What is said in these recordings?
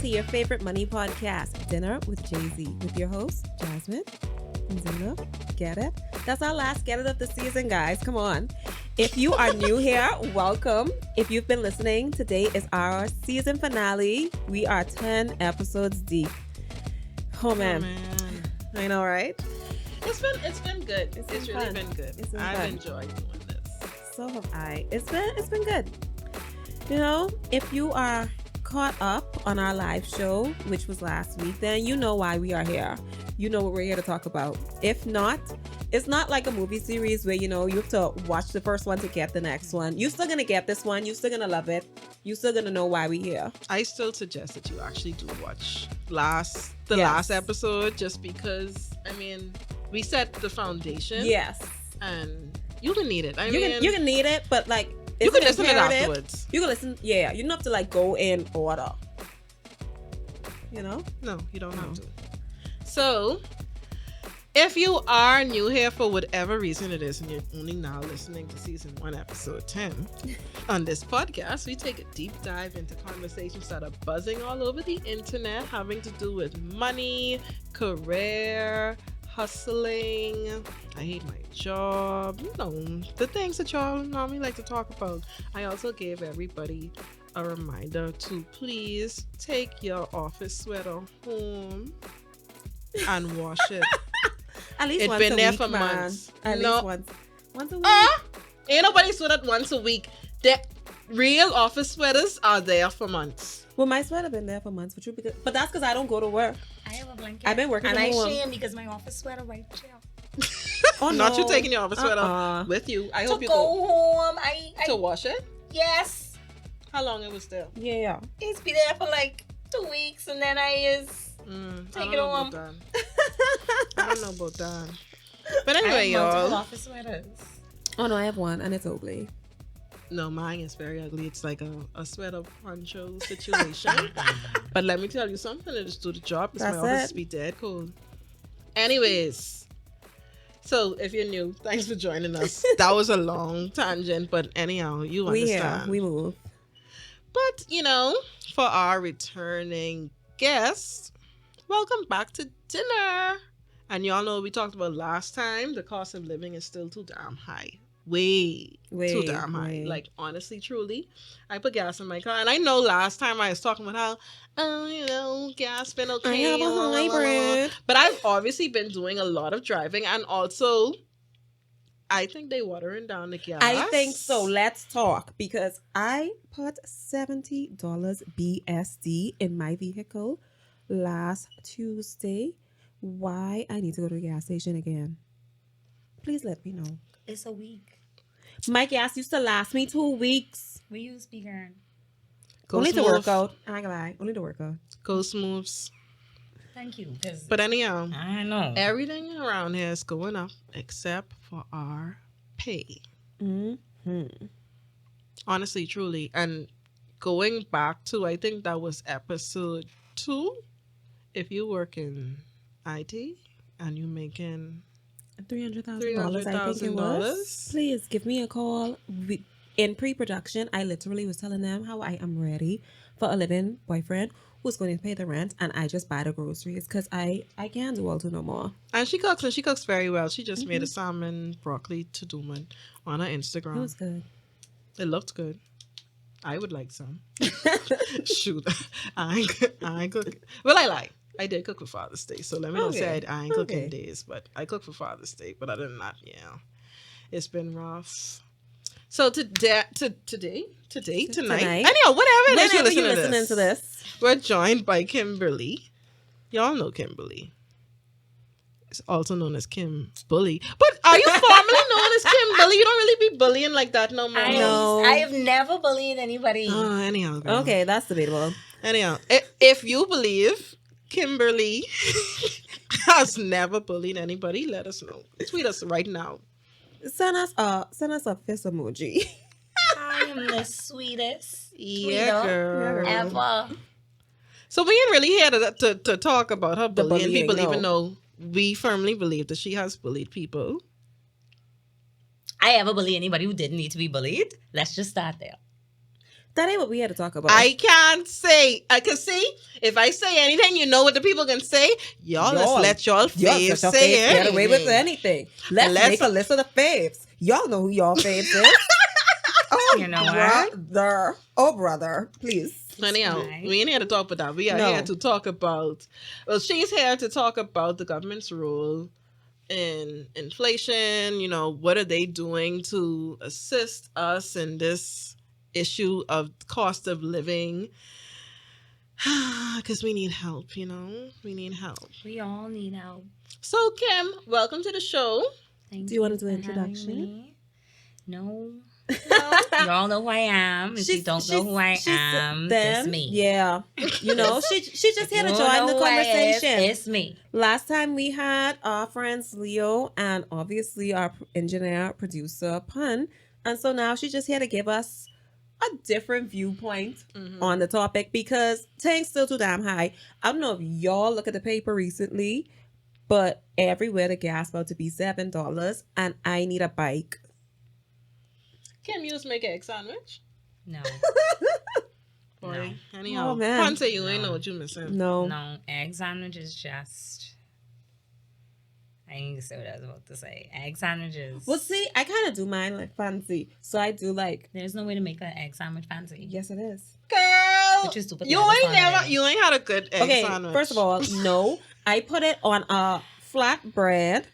to your favorite money podcast, Dinner with Jay-Z, with your hosts, Jazmine and Zina. Get it? That's our last Get It of the season, guys. Come on. If you are new here, welcome. If you've been listening, today is our season finale. We are 10 episodes deep. Oh, man. I know, right? It's been good. It's really been good. I've enjoyed doing this. So have I. It's been good. You know, if you are caught up on our live show, which was last week, then you know why we are here. You know what we're here to talk about. If not, it's not like a movie series where, you know, you have to watch the first one to get the next one. You're still going to get this one. You're still going to love it. You're still going to know why we're here. I still suggest that you actually do watch last episode, just because, I mean, we set the foundation. Yes. And you can need it. You can need it, but like, you can listen to it afterwards. You can listen. Yeah. You don't have to like go in order. You know? No, you don't have to. So, if you are new here for whatever reason it is, and you're only now listening to season 1, episode 10, on this podcast, we take a deep dive into conversations that are buzzing all over the internet, having to do with money, career, hustling. I hate my job. You know, the things that y'all normally like to talk about. I also gave everybody a reminder to please take your office sweater home and wash it. At least it's once been a there week, for man. months. At least once a week. Ain't nobody sweated once a week. The real office sweaters are there for months. Well, my sweater been there for months, but that's because I don't go to work. I have a blanket. I've been working and from home. I shame because my office sweater right here. Oh, Not no. you taking your office sweater with you. I hope you go home. to wash it. Yes. How long it was there? Yeah. It's been there for like 2 weeks, and then I take it home. I don't know about that. But anyway, I have multiple y'all. office sweaters. Oh no, I have one, and it's ugly. No, mine is very ugly. It's like a sweater poncho situation. But let me tell you something. It just do the job because my office be dead cold. Anyways. So, if you're new, thanks for joining us. That was a long tangent, but anyhow, you understand. We move. But, you know, for our returning guests, welcome back to dinner. And y'all know we talked about last time, the cost of living is still too damn high. Way too damn high. Like, honestly, truly. I put gas in my car. And I know last time I was talking about how, you know, gas been okay. I have a hybrid. But I've obviously been doing a lot of driving. And also, I think they watering down the gas. I think so. Let's talk. Because I put $70 BSD in my vehicle last Tuesday. Why I need to go to the gas station again? Please let me know. It's a week. My gas used to last me 2 weeks. We use bigger. Only to work out. I ain't gonna lie. Only to work out. Go Smooths. Thank you. But anyhow, I know. everything around here is going up except for our pay. Mm-hmm. Honestly, truly. And going back to, I think that was episode 2. If you work in IT and you making $300,000, I think it was. Please give me a call. In pre-production, I literally was telling them how I am ready for a living boyfriend who's going to pay the rent, and I just buy the groceries because I can't do all two no more. And she cooks very well. She just made a salmon broccoli to doom on her Instagram. It was good. It looked good. I would like some. Shoot, I ain't cook. Well, I did cook for Father's Day, so let me not say I ain't cooking days, but I cook for Father's Day. But other than that, yeah, it's been rough. So tonight, anyhow, whatever it is you're listening to this, we're joined by Kimberly. Y'all know Kimberly. It's also known as Kim Bully. But are you formally known as Kim Bully? You don't really be bullying like that no more. I have never bullied anybody. Oh, anyhow. Girl. Okay, that's debatable. Anyhow, if you believe Kimberly has never bullied anybody, let us know. Tweet us right now. Send us a fist emoji. I am the sweetest girl. ever. So we ain't really here to talk about her bullying people, no. even though we firmly believe that she has bullied people. I ever bully anybody who didn't need to be bullied? Let's just start there. That ain't what we had to talk about. I can't say. I can see if I say anything, you know what the people can say. Y'all just let y'all faves let your say faves get away with anything. anything. Let's Unless- make a list of the faves. Y'all know who y'all faves is. Oh, You know what? brother. Oh, brother. Please. Anyhow, Right. we ain't here to talk about that. We are No. here to talk about. Well, she's here to talk about the government's role in inflation. You know, what are they doing to assist us in this issue of cost of living? Because we need help. You know, we need help. We all need help. So, Kim, welcome to the show. Thank Do you wanna do for an having introduction? me. No. Y'all know who I am. If you don't know who I am, then, it's me. Yeah. You know, she just If here to you join don't the know who I is, conversation. it's me. Last time we had our friends Leo and obviously our engineer, producer, Pun. And so now she's just here to give us a different viewpoint on the topic because things still too damn high. I don't know if y'all look at the paper recently, but everywhere the gas about to be $7 and I need a bike. Kim, you just make an egg sandwich? No. Boy, No. anyhow. Oh, man. Can't say you ain't No. know what you missing. No. No. Egg sandwich is just. I didn't say what I was about to say. Egg sandwiches. Well, see, I kind of do mine like fancy. So I do like, There's no way to make an egg sandwich fancy. yes, it is. Girl, Which is stupid you lettuce ain't on never, it. you ain't had a good egg Okay, sandwich. first of all, no. I put it on a flat bread.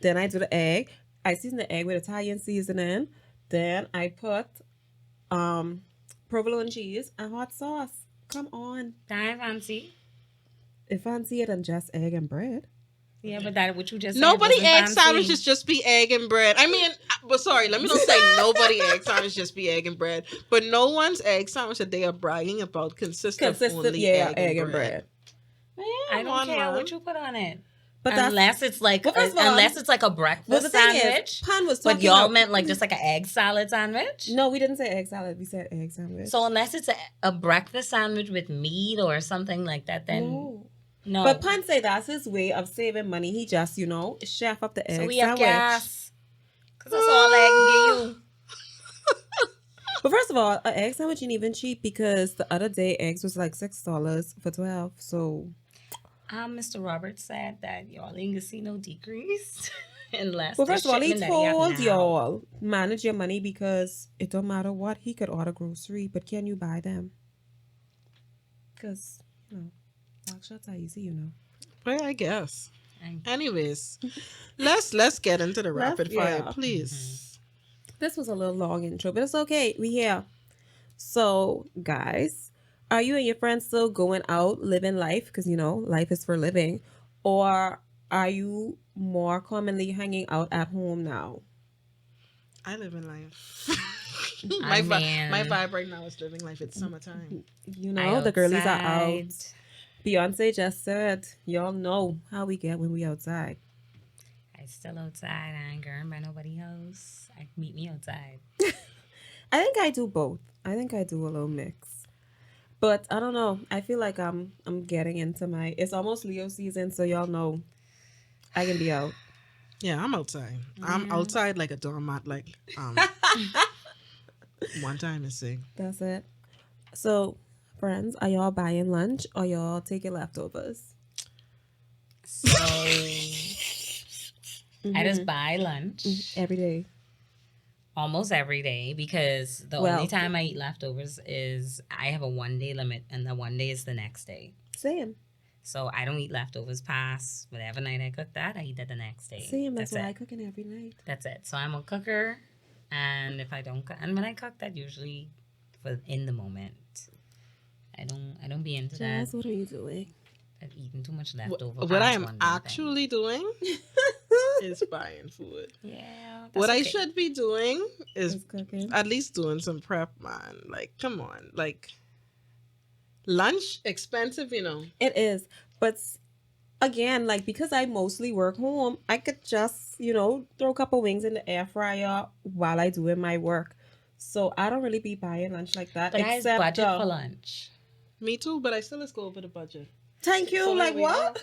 Then I do the egg. I season the egg with Italian seasoning. Then I put provolone cheese and hot sauce. Come on. That fancy. If fancier than just egg and bread. Yeah, but that what you just Nobody said wasn't egg fancy. sandwiches just be egg and bread. I mean, but sorry, let me not say nobody egg sandwich just be egg and bread. But no one's egg sandwich that they are bragging about consists of only yeah, egg and bread. I don't care what you put on it. But that's unless it's like Well, first of all, unless it's like a breakfast well, the thing sandwich. is, Pan was talking But y'all about- meant like just like an egg salad sandwich. No, we didn't say egg salad. We said egg sandwich. So unless it's a breakfast sandwich with meat or something like that, then no. But Pan say that's his way of saving money. He just, chef up the egg so we have sandwich. gas. Because that's all I can give you. But first of all, an egg sandwich ain't even cheap because the other day eggs was like $6 for 12. So Mr. Roberts said that y'all ain't gonna see no decrease unless. well, the first of all, he shipment that you have told now. y'all manage your money because it don't matter what, he could order grocery, but can you buy them? Because box shots are easy, Well, I guess. And Anyways, let's get into the rapid fire, yeah. please. This was a little long intro, but it's okay. We here. So, guys, are you and your friends still going out living life? Because, life is for living. Or are you more commonly hanging out at home now? I live in life. I my mean- vibe right now is living life. It's summertime. The girlies are out. outside. Beyonce just said, y'all know how we get when we outside. I still outside. I ain't going by nobody else. Meet me outside. I think I do both. I think I do a little mix. But I don't know. I feel like I'm getting into it's almost Leo season, so y'all know I can be out. Yeah, I'm outside. I'm outside like a doormat, like one time to see. That's it. So, friends, are y'all buying lunch or y'all taking leftovers? So I just buy lunch Every day. almost every day because the Well- only time I eat leftovers is I have a 1 day limit, and the 1 day is the next day. Same. So I don't eat leftovers past whatever night I cook that. I eat that the next day. Same. That's why I it. cooking every night. That's it. So I'm a cooker, and if I don't cook, and when I cook, that usually for in the moment. I don't be into Jazz, that. what are you doing? Of eating too much leftover. What I past am 1 day thing. actually doing is buying food. Yeah. What that's I okay. should be doing is Just cooking. at least doing some prep, man. Like, come on. Like, lunch expensive, It is. But again, because I mostly work home, I could just, throw a couple wings in the air fryer while I doing my work. So I don't really be buying lunch like that. But I except budget for lunch. Me too, but I still let's go over the budget. Thank you. So like there we what? go.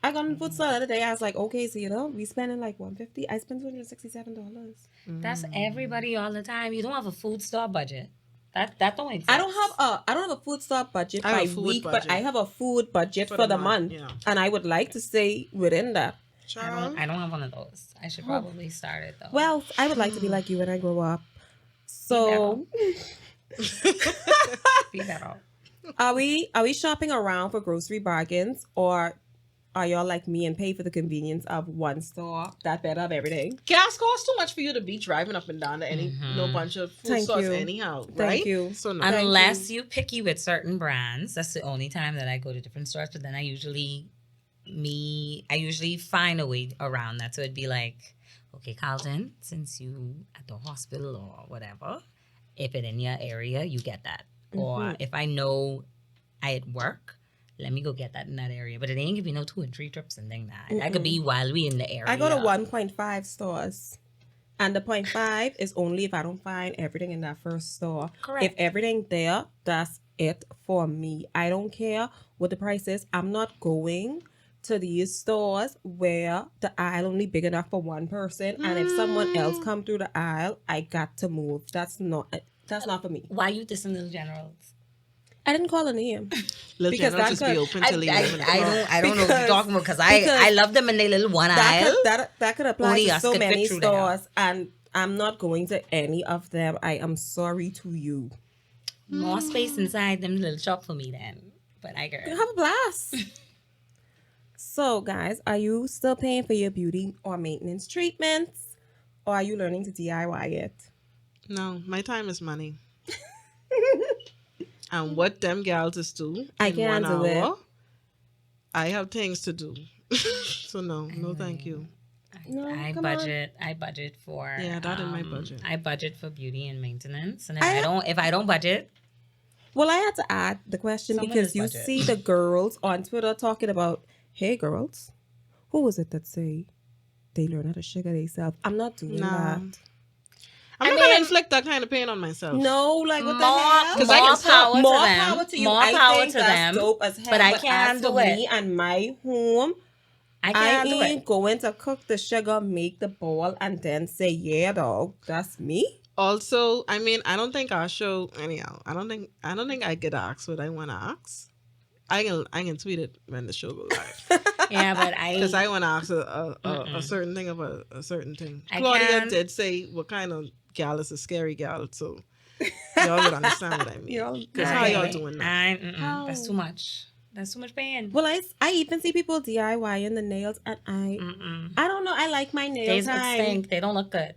I got on food store the other day. I was like, okay, so we spending like $150. I spent $267. That's everybody all the time. You don't have a food store budget. That don't exist. I don't have a food store budget I have by a food week, budget. but I have a food budget for the month, yeah. and I would like to stay within that. I don't have one of those. I should probably start it though. Well, I would like to be like you when I grow up. So, Be better. are we shopping around for grocery bargains, or are y'all like me and pay for the convenience of one store that better of everything? Gas costs too much for you to be driving up and down to no bunch of food Thank stores you. anyhow, right? Thank you. So no. Unless you picky with certain brands, that's the only time that I go to different stores. But then I usually find a way around that. So it'd be like, okay, Carlton, since you at the hospital or whatever, if it in your area, you get that. Or if I know I at work, let me go get that in that area. But it ain't give me no 2 and 3 trips and thing that. That could be while we in the area. I go to 1.5 stores. And the 0.5 is only if I don't find everything in that first store. Correct. If everything there, that's it for me. I don't care what the price is. I'm not going to these stores where the aisle only big enough for one person. And if someone else come through the aisle, I got to move. That's not for me. Why you dissing Little Generals? I didn't call a name. Little Because General that just could- be open till 11 o'clock. I don't know what you're talking about because I love them in their little one aisle. That could apply Only to us so could fit many through there. stores. And I'm not going to any of them. I am sorry to you. More space inside them little shop for me then. But I girl. Have a blast. So, guys, are you still paying for your beauty or maintenance treatments? Or are you learning to DIY it? No, my time is money. And what them gals is do I in can't 1 do it. hour, I have things to do. So no thank you. No, I come on. budget for Yeah, that in my budget. I budget for beauty and maintenance. And I- if I don't budget, Well, I had to add the question Someone because is you budget. see the girls on Twitter talking about, hey, girls, who was it that say they learn how to sugar themselves? I'm not doing No. that. I'm not going to inflict that kind of pain on myself. No, like what the more, hell? Because I can more still- power to More them. power to you. More I power think to that's them. dope as hell. But I as can't for do it. me and my home, I I can't do ain't it. going to cook the sugar, make the ball, and then say, yeah, dog, that's me. Also, I mean, I don't think our show anyhow. I don't think I get asked what I want to ask. I can tweet it when the show goes live Yeah, but because I want to ask a certain thing about a certain thing. I Claudia can- did say what kind of gal is a scary gal, so y'all would understand what I mean. Y'all- Because how y'all doing that? That's too much. That's too much pain. Well, I even see people DIYing the nails, and I don't know. I like my They nails. time. stink. They don't look good.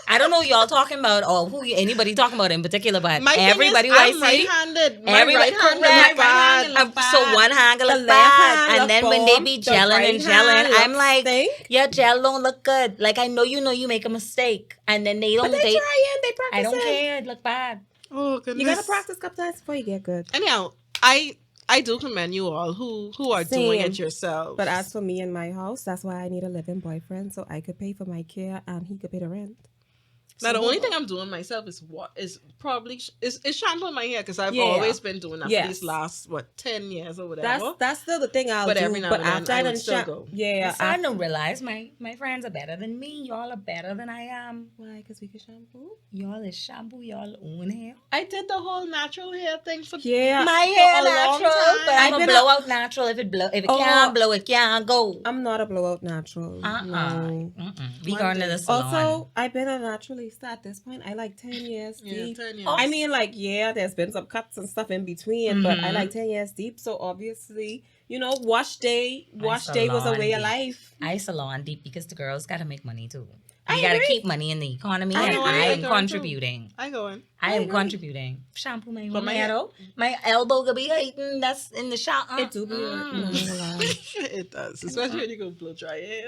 I don't know who y'all talking about or who anybody talking about in particular, but My thing everybody is, who I'm I see, right-handed. My everybody right-hand correct. look bad. look bad. So one hand The look left bad, hand and look then when they bomb, be the gelling right and hand gelling, I'm look like, stink. your gel don't look good. Like I know you make a mistake, and then they don't. But they trying, they practicing. I don't care. It look bad. Oh goodness! You gotta practice a couple times before you get good. Anyhow, I do commend you all who are doing Same. it yourselves. But as for me and my house, that's why I need a living boyfriend so I could pay for my care and he could pay the rent. now the only thing I'm doing myself is shampooing my hair because I've Yeah. always been doing that Yes. for these last 10 years or whatever. That's still the thing I'll But do. every now but and then after I I would done still go. yeah. So I don't realize my friends are better than me. Y'all are better than I am. Why? Because we can shampoo. Y'all is shampoo y'all own hair. I did the whole natural hair thing for Yeah. My for hair a long natural, time. but I've I'm a been blowout natural. If it Oh. can't blow, it can't go. I'm not a blowout natural. No. We One going to day. the salon. Also, I've been a naturalista at this point. I like 10 years Yeah, deep. 10 years. I mean, like, yeah, there's been some cuts and stuff in between, but I Mhm. like 10 years deep. So obviously, wash day was a salon way of deep. life. I salon deep because the girls got to make money too. I You got to agree. keep money in the economy, I and agree. I am I contributing. I go in. I am agree. contributing. Shampoo my But my hair though. My elbow could be hating. That's in the shop. It do be hurting, I'm not gonna lie. It does, especially when you go blow dry hair.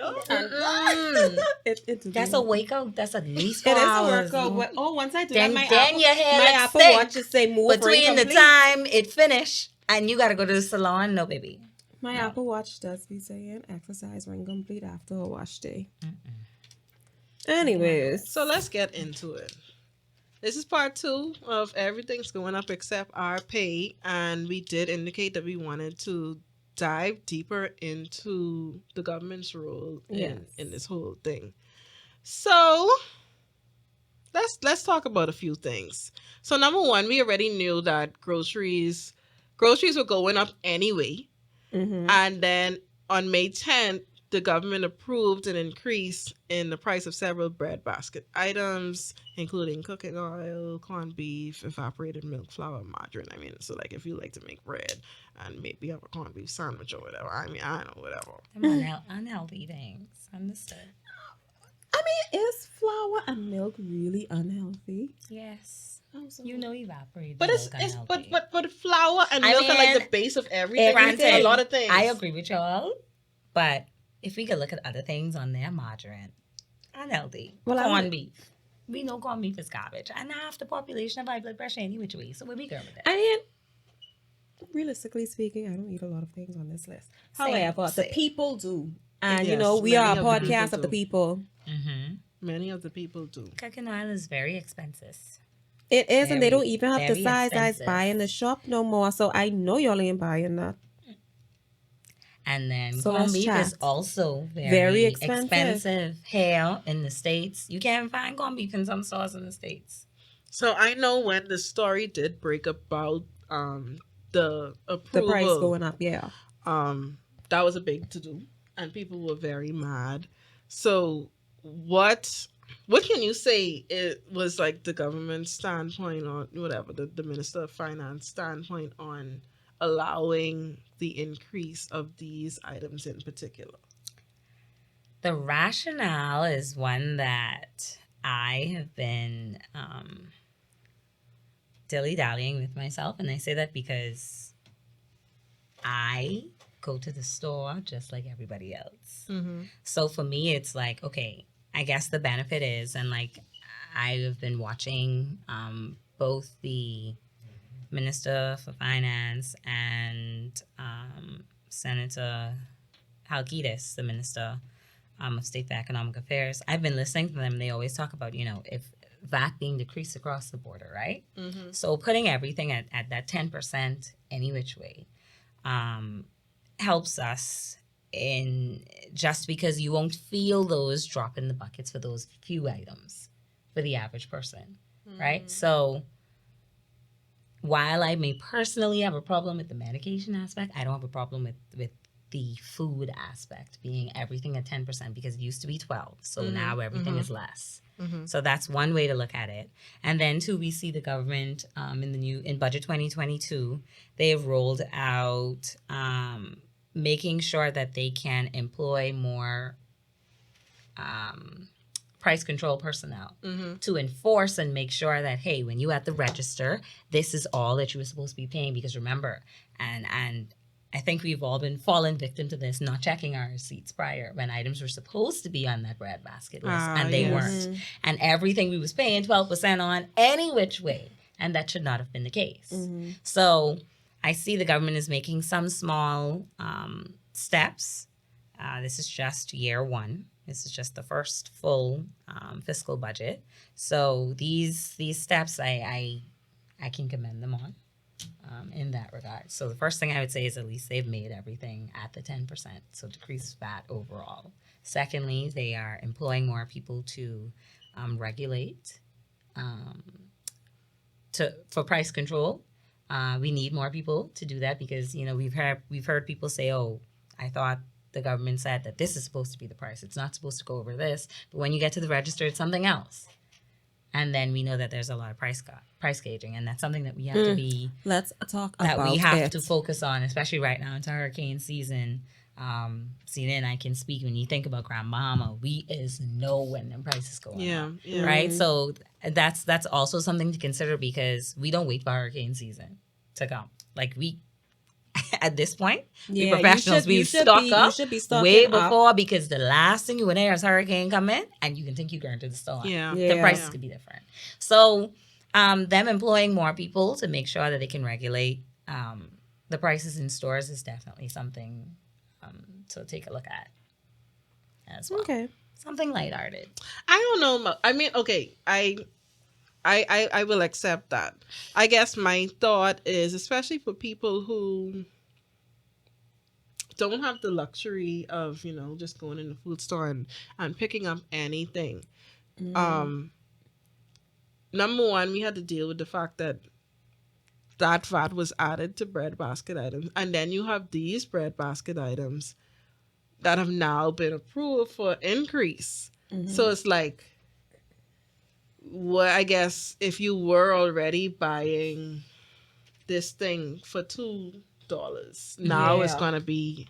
It do be That's a hurting. wake up. That's at least It 4 is a hours. workout. no? But, once I do Then that, your hair my looks Apple thick. Watch just say move Between the incomplete. time it finish and you got to go to the salon, no baby. My Apple Watch does be saying exercise ring complete after a wash day. Anyways, So let's get into it. This is part 2 of everything's going up except our pay, and we did indicate that we wanted to dive deeper into the government's role Yes. in this whole thing. So let's talk about a few things. So number one, we already knew that groceries were going up anyway. Mm-hmm. And then on May 10th, the government approved an increase in the price of several bread basket items, including cooking oil, corned beef, evaporated milk, flour, margarine. I mean, so like if you like to make bread and maybe have a corned beef sandwich or whatever. I mean, I don't know, whatever. Them unhealthy things. Understood. I mean, is flour and milk really unhealthy? Yes. Oh, so- You know evaporated But milk it's unhealthy. but flour and I milk are like mean, the base of everything. granted, A lot of things. I agree with y'all, but if we could look at other things on there, margarine, unhealthy, Well, I corned would- beef. We know corned beef is garbage, and half the population have high blood pressure any which way. So where we going with that? I mean, realistically speaking, I don't eat a lot of things on this list. Same, However, the same. people do. And, you Yes, know, we many are a of the people podcast of the do. people. Mm-hmm. Many of the people do. Cooking oil is very expensive. It is, and they Very, don't even have the very size I expensive. buy in the shop no more. So I know y'all ain't buying that. And then So corned let's beef chat. is also very, Very expensive. expensive here in the States. You can't find corned beef in some stores in the States. So I know when the story did break about the The approval, price going up, yeah. that was a big to do, and people were very mad. So what can you say it was like the government standpoint on whatever the Minister of Finance standpoint on allowing the increase of these items in particular? The rationale is one that I have been dilly-dallying with myself, and I say that because I go to the store just like everybody else. Mm-hmm. So for me, it's like, okay, I guess the benefit is, and like I have been watching both the Minister for Finance and Senator Halkitis, the Minister of State for Economic Affairs. I've been listening to them. They always talk about, you know, if VAT being decreased across the border, right? Mm-hmm. So putting everything at that 10% any which way helps us in just because you won't feel those drop in the buckets for those few items for the average person, right? So while I may personally have a problem with the medication aspect, I don't have a problem with the food aspect being everything at 10% because it used to be 12. So now everything is less. So that's one way to look at it. And then two, we see the government in budget 2022, they have rolled out making sure that they can employ more price control personnel to enforce and make sure that, hey, when you at the register, this is all that you were supposed to be paying. Because remember, and I think we've all been fallen victim to this, not checking our receipts prior when items were supposed to be on that bread basket list and they weren't. And everything we was paying 12% on any which way. And that should not have been the case. So I see the government is making some small steps. This is just year one. This is just the first full fiscal budget. So these steps I can commend them on. In that regard. So the first thing I would say is at least they've made everything at the 10%, so decrease VAT overall. Secondly, they are employing more people to regulate for price control. We need more people to do that because, you know, we've heard people say, oh, I thought the government said that this is supposed to be the price. It's not supposed to go over this. But when you get to the register, it's something else. And then we know that there's a lot of price gauging, and that's something that we have to be. Let's talk that about we have it. to focus on, especially right now into hurricane season. Zina and I can speak. When you think about Grand Bahama, we is know when the prices go up, right? So that's also something to consider because we don't wait for hurricane season to come. Like we. At this point, we professionals, we stock up way before because the last thing you want to hear is hurricane come in and you can think you're going to the store. The prices could be different. So them employing more people to make sure that they can regulate the prices in stores is definitely something to take a look at as well. Okay. Something lighthearted. I don't know. I mean, okay, I I will accept that. I guess my thought is, especially for people who don't have the luxury of, just going in the food store and picking up anything. Mhm. Number one, we had to deal with the fact that VAT was added to bread basket items. And then you have these bread basket items that have now been approved for increase. So it's like, what, I guess if you were already buying this thing for $2, now it's Yeah. gonna be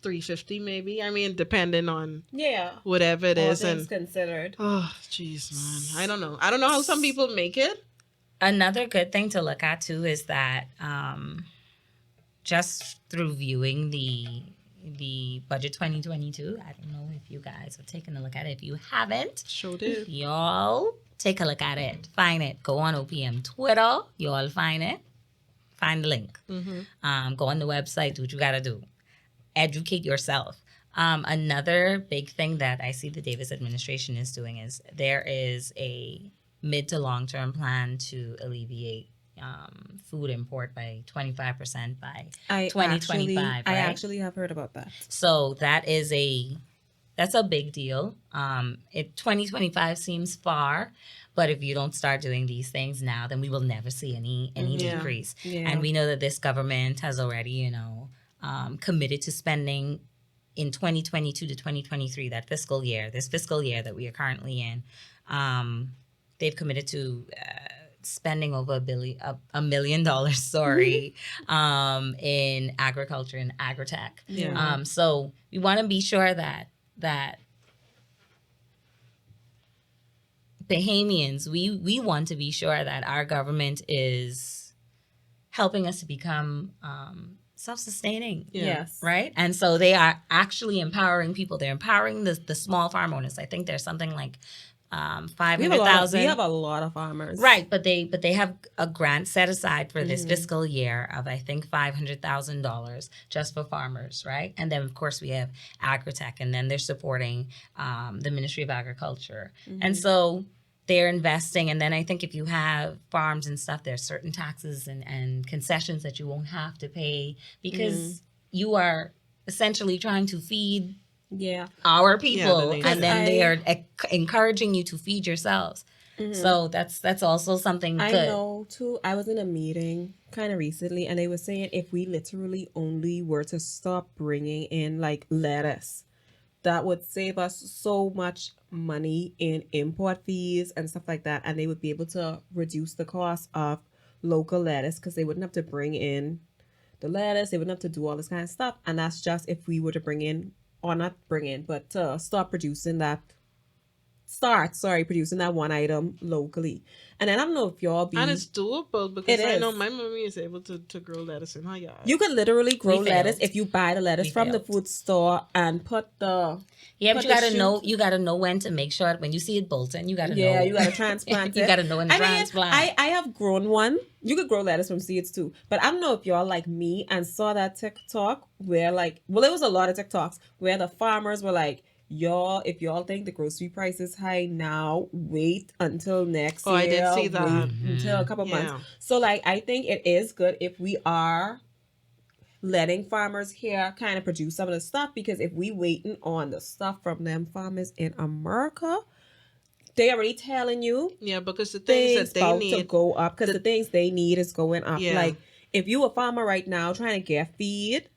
$3.50 maybe. I mean, depending on Yeah. whatever it All is. things And considered. oh, jeez, man, I don't know how some people make it. Another good thing to look at too is that just through viewing the budget 2022, I don't know if you guys have taken a look at it. If you haven't, Sure did. y'all take a look at it. Find it. Go on OPM Twitter. Y'all find it. Find the link. Go on the website. Do what you gotta do. Educate yourself. Another big thing that I see the Davis administration is doing is there is a mid to long term plan to alleviate food import by 25% by 2025. I right? actually have heard about that. So that's a big deal. 2025 seems far, but if you don't start doing these things now, then we will never see any Yeah. decrease. Yeah. And we know that this government has already, committed to spending in 2022 to 2023, this fiscal year that we are currently in. They've committed to spending over $1 million, sorry, in agriculture and agritech. Yeah. So we want to be sure that Bahamians, we want to be sure that our government is helping us to become self-sustaining. Yeah. Yes. Right? And so they are actually empowering people. They're empowering the small farm owners. I think there's something like We 500,000. have a lot of farmers. Right, but they have a grant set aside for this fiscal year of, I think, $500,000 just for farmers, right? And then of course we have agritech, and then they're supporting the Ministry of Agriculture, and so they're investing. And then I think if you have farms and stuff, there's certain taxes and concessions that you won't have to pay because you are essentially trying to feed Yeah. our people, nation. and then they are encouraging you to feed yourselves. So that's also something good. I know too. I was in a meeting kind of recently, and they were saying if we literally only were to stop bringing in like lettuce, that would save us so much money in import fees and stuff like that, and they would be able to reduce the cost of local lettuce because they wouldn't have to bring in the lettuce. They wouldn't have to do all this kind of stuff, and that's just if we were to bring in, or not bring in, but to stop producing that. Producing that one item locally. And then I don't know if y'all be. And it's doable because It I is. know my mommy is able to grow lettuce in her yard. You could literally grow We lettuce failed. if you buy the lettuce We from the failed. food store and put the. Yeah, but put you the you gotta know when to make sure when you see it bolting, you gotta know. Yeah, you gotta transplant it. You gotta know when to I mean, transplant. I have grown one. You could grow lettuce from seeds too. But I don't know if y'all like me and saw that TikTok where there was a lot of TikToks where the farmers were like, y'all, if y'all think the grocery price is high now, wait until next year. I did see that. Wait until a couple Yeah. months. So I think it is good if we are letting farmers here kind of produce some of the stuff, because if we waiting on the stuff from them farmers in America, they already telling you Yeah, because the things things that they about to need. go up because the things they need is going up. Yeah. Like if you a farmer right now trying to get feed,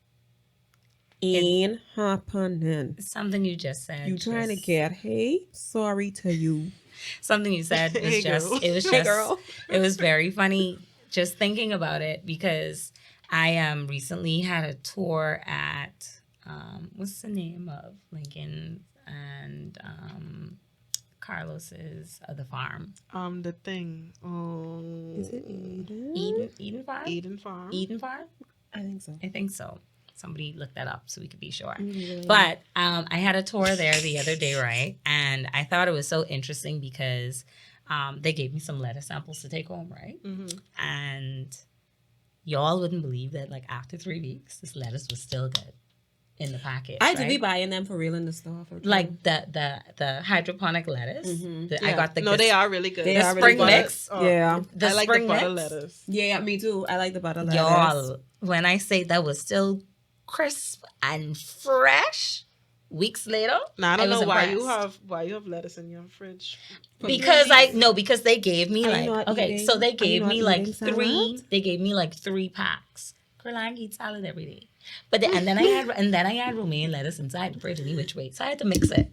ain't happening. Something you just said. You trying to just- get sorry to you. Something you said was Hey, just girl. it was Hey, just girl. it was very funny just thinking about it, because I recently had a tour at what's the name of Lincoln and Carlos's the farm. The thing. Is it Eden? Eden Farm? Eden Farm. Eden Farm? I think so. I think so. Somebody look that up so we could be sure. Mhm. But I had a tour there the other day, right? And I thought it was so interesting because they gave me some lettuce samples to take home, right? Mm-hmm. And y'all wouldn't believe that, like, after 3 weeks, this lettuce was still good. in the package. I do be right? buying them for real in the store. For Like the hydroponic lettuce. I Yeah. got the No, good, they are really good. They the are really spring good. mix. Yeah. The I like the spring butter mix. lettuce. Yeah, me too. I like the butter lettuce. Y'all, when I say that was still crisp and fresh, weeks later, Now I don't was know impressed. why you have lettuce in your fridge. Because they gave me Are you like not okay, so eating? they Are you gave not me like eating three. salad? They gave me like 3 packs. Girl, I eat salad every day. And then I had romaine lettuce inside the fridge any which way. So I had to mix it.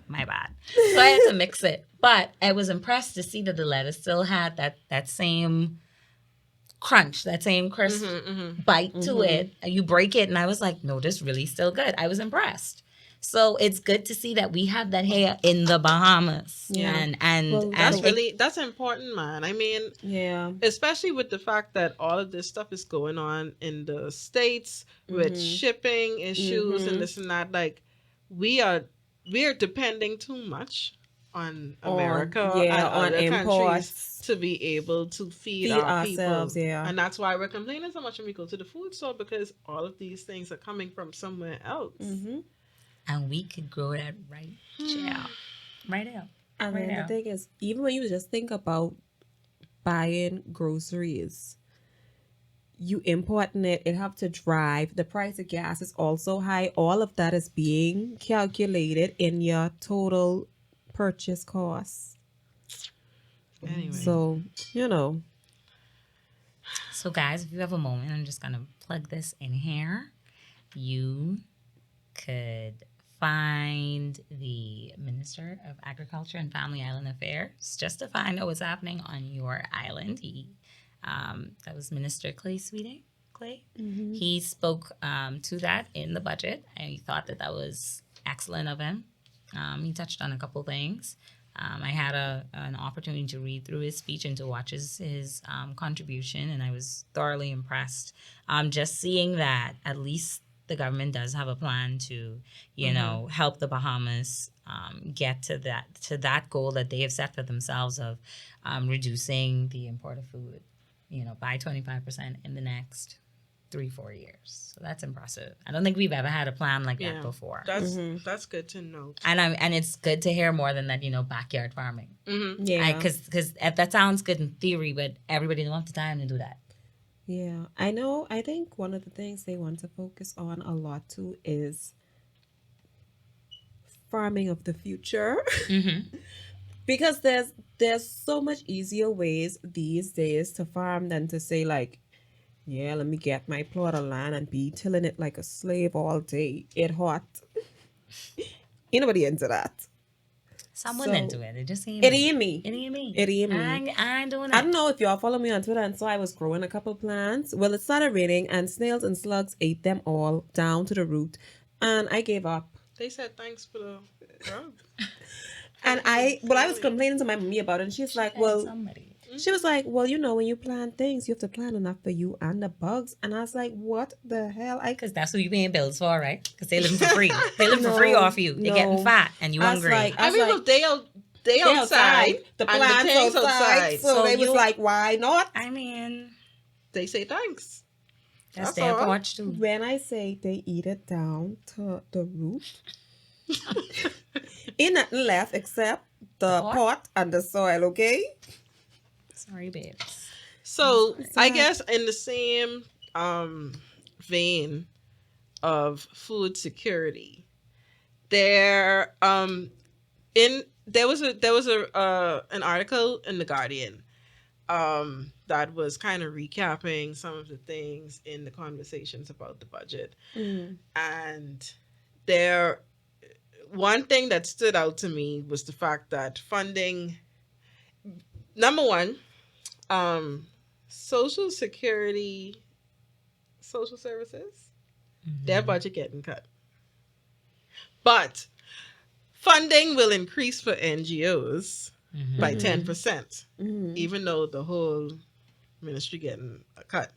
My bad. So I had to mix it. But I was impressed to see that the lettuce still had that same crunch, that same crisp bite to it. You break it, and I was like, no, this really still good. I was impressed. So it's good to see that we have that here in the Bahamas. Yeah. And Well, That's important, man. I mean, Yeah. especially with the fact that all of this stuff is going on in the States with shipping issues and this and that. Like, we are depending too much on America and on other countries imports. to be able to feed Feed our ourselves, people. yeah. And that's why we're complaining so much when we go to the food store, because all of these things are coming from somewhere else. And we could grow that right here. Right here. And Right then the now. thing is, even when you just think about buying groceries, you importing it, it have to drive. The price of gas is also high. All of that is being calculated in your total purchase cost. Anyway. So, So, guys, if you have a moment, I'm just going to plug this in here. You could find the Minister of Agriculture and Family Island Affairs just to find out what's happening on your island. That was Minister Clay Sweeting. He spoke to that in the budget, and he thought that was excellent of him. He touched on a couple things. I had an opportunity to read through his speech and to watch his contribution, and I was thoroughly impressed. Just seeing that at least the government does have a plan to, help the Bahamas get to that goal that they have set for themselves of reducing the import of food, by 25% in the next 3-4 years. So that's impressive. I don't think we've ever had a plan like that before. That's good to know. And it's good to hear more than that, backyard farming. Yeah. Because that sounds good in theory, but everybody don't have the time to do that. Yeah, I know. I think one of the things they want to focus on a lot too is farming of the future. Because there's so much easier ways these days to farm than to say like, yeah, let me get my plot of land and be tilling it like a slave all day. It hot. Ain't nobody into that. Someone into it. It just ain't It me. ain't me. It ain't me. It ain't me. I ain't doing it. I don't know if y'all follow me on Twitter, and so I was growing a couple plants. Well, it started raining, and snails and slugs ate them all down to the root, and I gave up. They said thanks for the drug. And I was complaining to my mommy about it, and she's like, she was like, well, when you plant things, you have to plant enough for you and the bugs. And I was like, what the hell? Because that's who you paying bills for, right? Because they live for free. They live for free off you. They're getting fat and you hungry. They outside. The and plants the outside. So they was like, why not? I mean, they say thanks. That's their porch too. When I say they eat it down to the root, ain't nothing left except the pot and the soil, okay? Sorry, babes. So I guess in the same vein of food security, there was an article in the Guardian that was kind of recapping some of the things in the conversations about the budget, and one thing that stood out to me was the fact that funding, number one, social security, social services, their budget getting cut. But funding will increase for NGOs by 10%, even though the whole ministry getting a cut.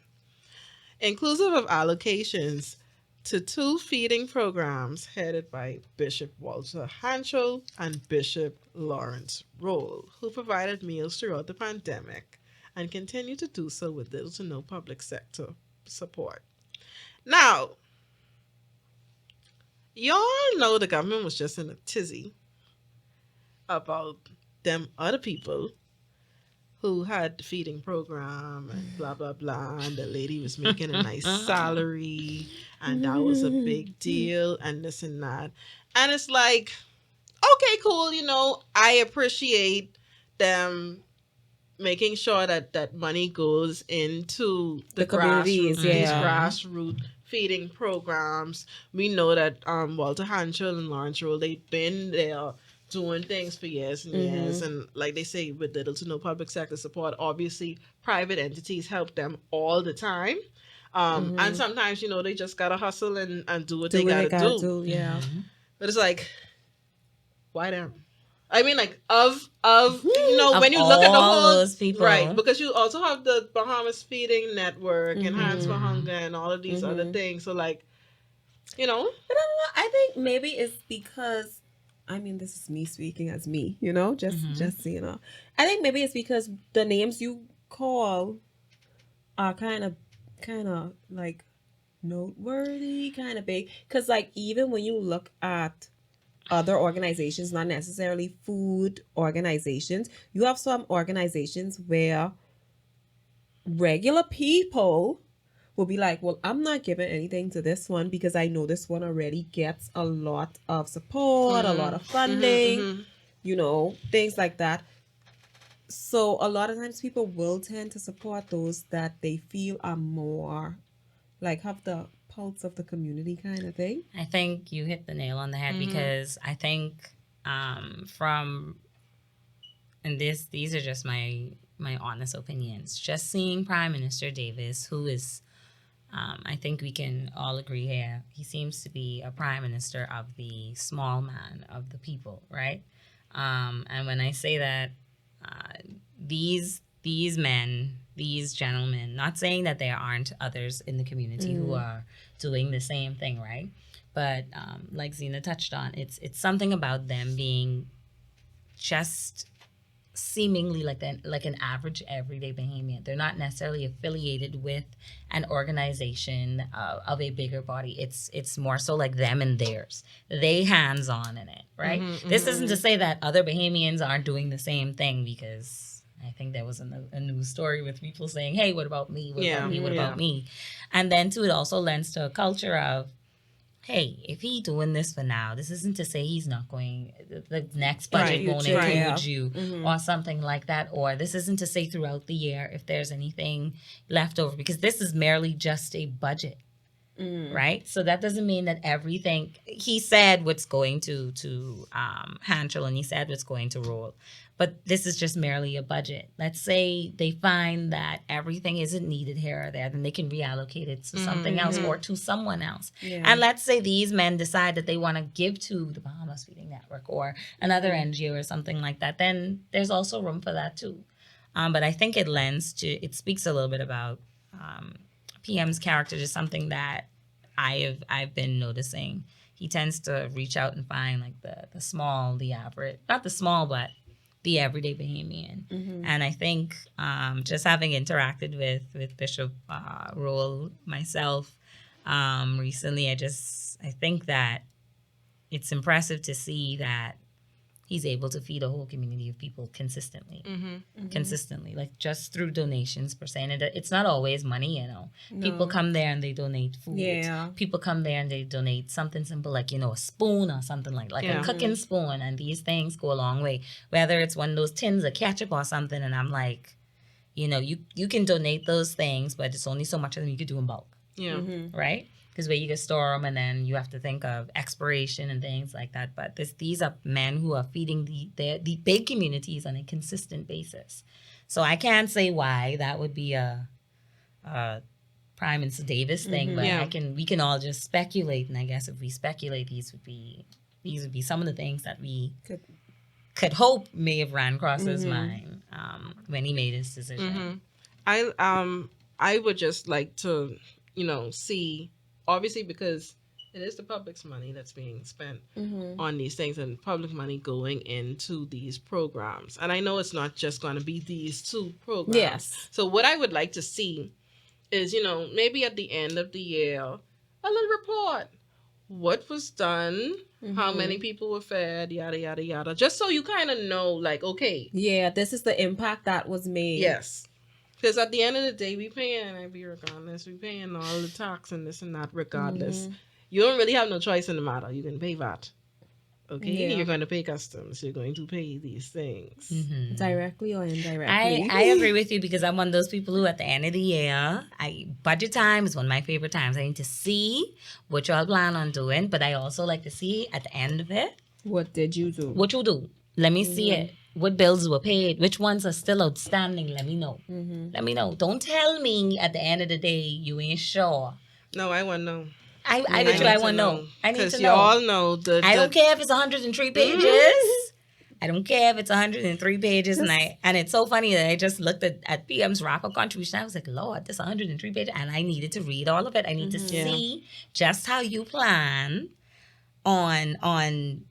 Inclusive of allocations to 2 feeding programs headed by Bishop Walter Hanchel and Bishop Lawrence Roll, who provided meals throughout the pandemic and continue to do so with little to no public sector support. Now, y'all know the government was just in a tizzy about them other people who had the feeding program and blah blah blah, and the lady was making a nice salary, and that was a big deal, and this and that, and it's like, okay, cool, I appreciate them making sure that money goes into the communities, grassroots, these yeah. grassroots feeding programs. We know that Walter Hanchel and Lawrence Roll, they've been there doing things for years and years, and like they say, with little to no public sector support, obviously private entities help them all the time. And sometimes, they just gotta hustle and do what they gotta do. Yeah. But it's like, why them? I mean, like, of when you look at the all whole, those people. right? Because you also have the Bahamas Feeding Network and Hands for Hunger and all of these other things. So, like, But I don't know. I think maybe it's because, I mean, this is me speaking as me, just I think maybe it's because the names you call are kind of like noteworthy, kind of big. Because, like, even when you look at other organizations, not necessarily food organizations, you have some organizations where regular people will be like, well, I'm not giving anything to this one because I know this one already gets a lot of support, a lot of funding, things like that. So a lot of times people will tend to support those that they feel are more, like, have the pulse of the community kind of thing. I think you hit the nail on the head because I think and these are just my honest opinions. Just seeing Prime Minister Davis, who is, I think we can all agree here, he seems to be a prime minister of the small man, of the people, right? And when I say that, these men, these gentlemen, not saying that there aren't others in the community who are doing the same thing, right? But like Zina touched on, it's something about them being just seemingly like an average everyday Bahamian. They're not necessarily affiliated with an organization of a bigger body. It's more so like them and theirs. They hands on in it, right? This isn't to say that other Bahamians aren't doing the same thing, because I think there was a news story with people saying, hey, what about me? What about me? What about me? And then too, it also lends to a culture of, hey, if he doing this for now, this isn't to say he's not going, the next budget won't include you or something like that. Or this isn't to say throughout the year if there's anything left over, because this is merely just a budget, right? So that doesn't mean that everything, he said what's going to Hanchel, and he said what's going to roll. But this is just merely a budget. Let's say they find that everything isn't needed here or there, then they can reallocate it to something else or to someone else. Yeah. And let's say these men decide that they want to give to the Bahamas Feeding Network or another NGO or something like that, then there's also room for that too. But I think it speaks a little bit about PM's character, just something that I've been noticing. He tends to reach out and find like the small, the average, not the small, but the everyday Bahamian. And I think just having interacted with Bishop Roll myself recently, I think that it's impressive to see that he's able to feed a whole community of people consistently, like just through donations per se. And it's not always money, No. People come there and they donate food. Yeah. People come there and they donate something simple like, a spoon or something like a cooking spoon. And these things go a long way. Whether it's one of those tins of ketchup or something. And I'm like, you can donate those things, but it's only so much of them you could do in bulk. Yeah. Right? Because where you can store them, and then you have to think of expiration and things like that. But these are men who are feeding the big communities on a consistent basis. So I can't say why that would be a Prime Minister Davis thing, but we can all just speculate. And I guess if we speculate, these would be some of the things that we could hope may have ran across his mind when he made his decision. I would just like to see. Obviously, because it is the public's money that's being spent on these things, and public money going into these programs. And I know it's not just going to be these two programs. Yes. So what I would like to see is, maybe at the end of the year, a little report. what was done, how many people were fed, yada, yada, yada. Just so you kind of know, like, okay. Yeah, this is the impact that was made. Yes. Because at the end of the day, we paying, regardless. We paying all the tax and this and that regardless. You don't really have no choice in the matter. You can pay VAT. Okay? Yeah. You're going to pay customs. You're going to pay these things. Directly or indirectly. I agree with you because I'm one of those people who at the end of the year, budget time is one of my favorite times. I need to see what y'all plan on doing, but I also like to see at the end of it. What did you do? What you do. Let me see it. What bills were paid? Which ones are still outstanding? Let me know. Let me know. Don't tell me at the end of the day you ain't sure. No, I want to know. I want to know. I need to know. Because y'all know. I don't care if it's 103 pages. I don't care if it's 103 pages. And it's so funny that I just looked at PM's wrap-up contribution. I was like, Lord, this 103 pages. And I needed to read all of it. I need to see just how you plan on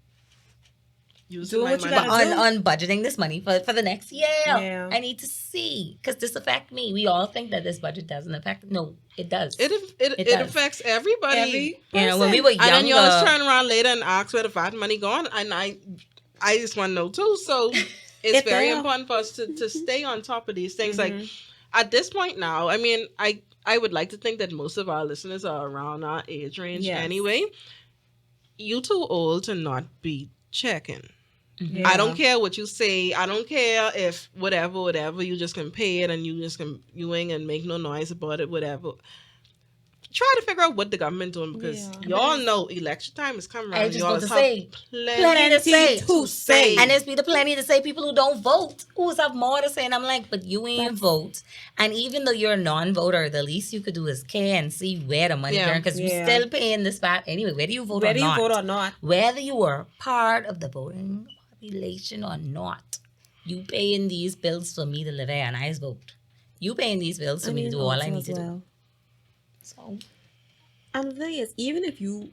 using what you gotta on budgeting this money for the next year. Yeah. I need to see because this affects me. We all think that this budget doesn't affect. No, it does. It affects everybody. When we were younger, and then y'all turn around later and ask where the VAT money gone, and I just want to know too. So it's very important for us to stay on top of these things. Like at this point now, I mean, I would like to think that most of our listeners are around our age range anyway. You too old to not be checking. Yeah. I don't care what you say. I don't care if whatever, you just can pay it and you just can viewing and make no noise about it, whatever. Try to figure out what the government doing because y'all know election time is coming around. I just want to say plenty to say. And there's be the plenty to say people who don't vote who have more to say. And I'm like, but you ain't vote. And even though you're a non-voter, the least you could do is care and see where the money going because you're still paying this VAT anyway. Whether you vote or not. Whether you were part of the voting population or not, you paying these bills for me to live here and I vote. You paying these bills for me to do all I need to do. So, and the thing is, even if you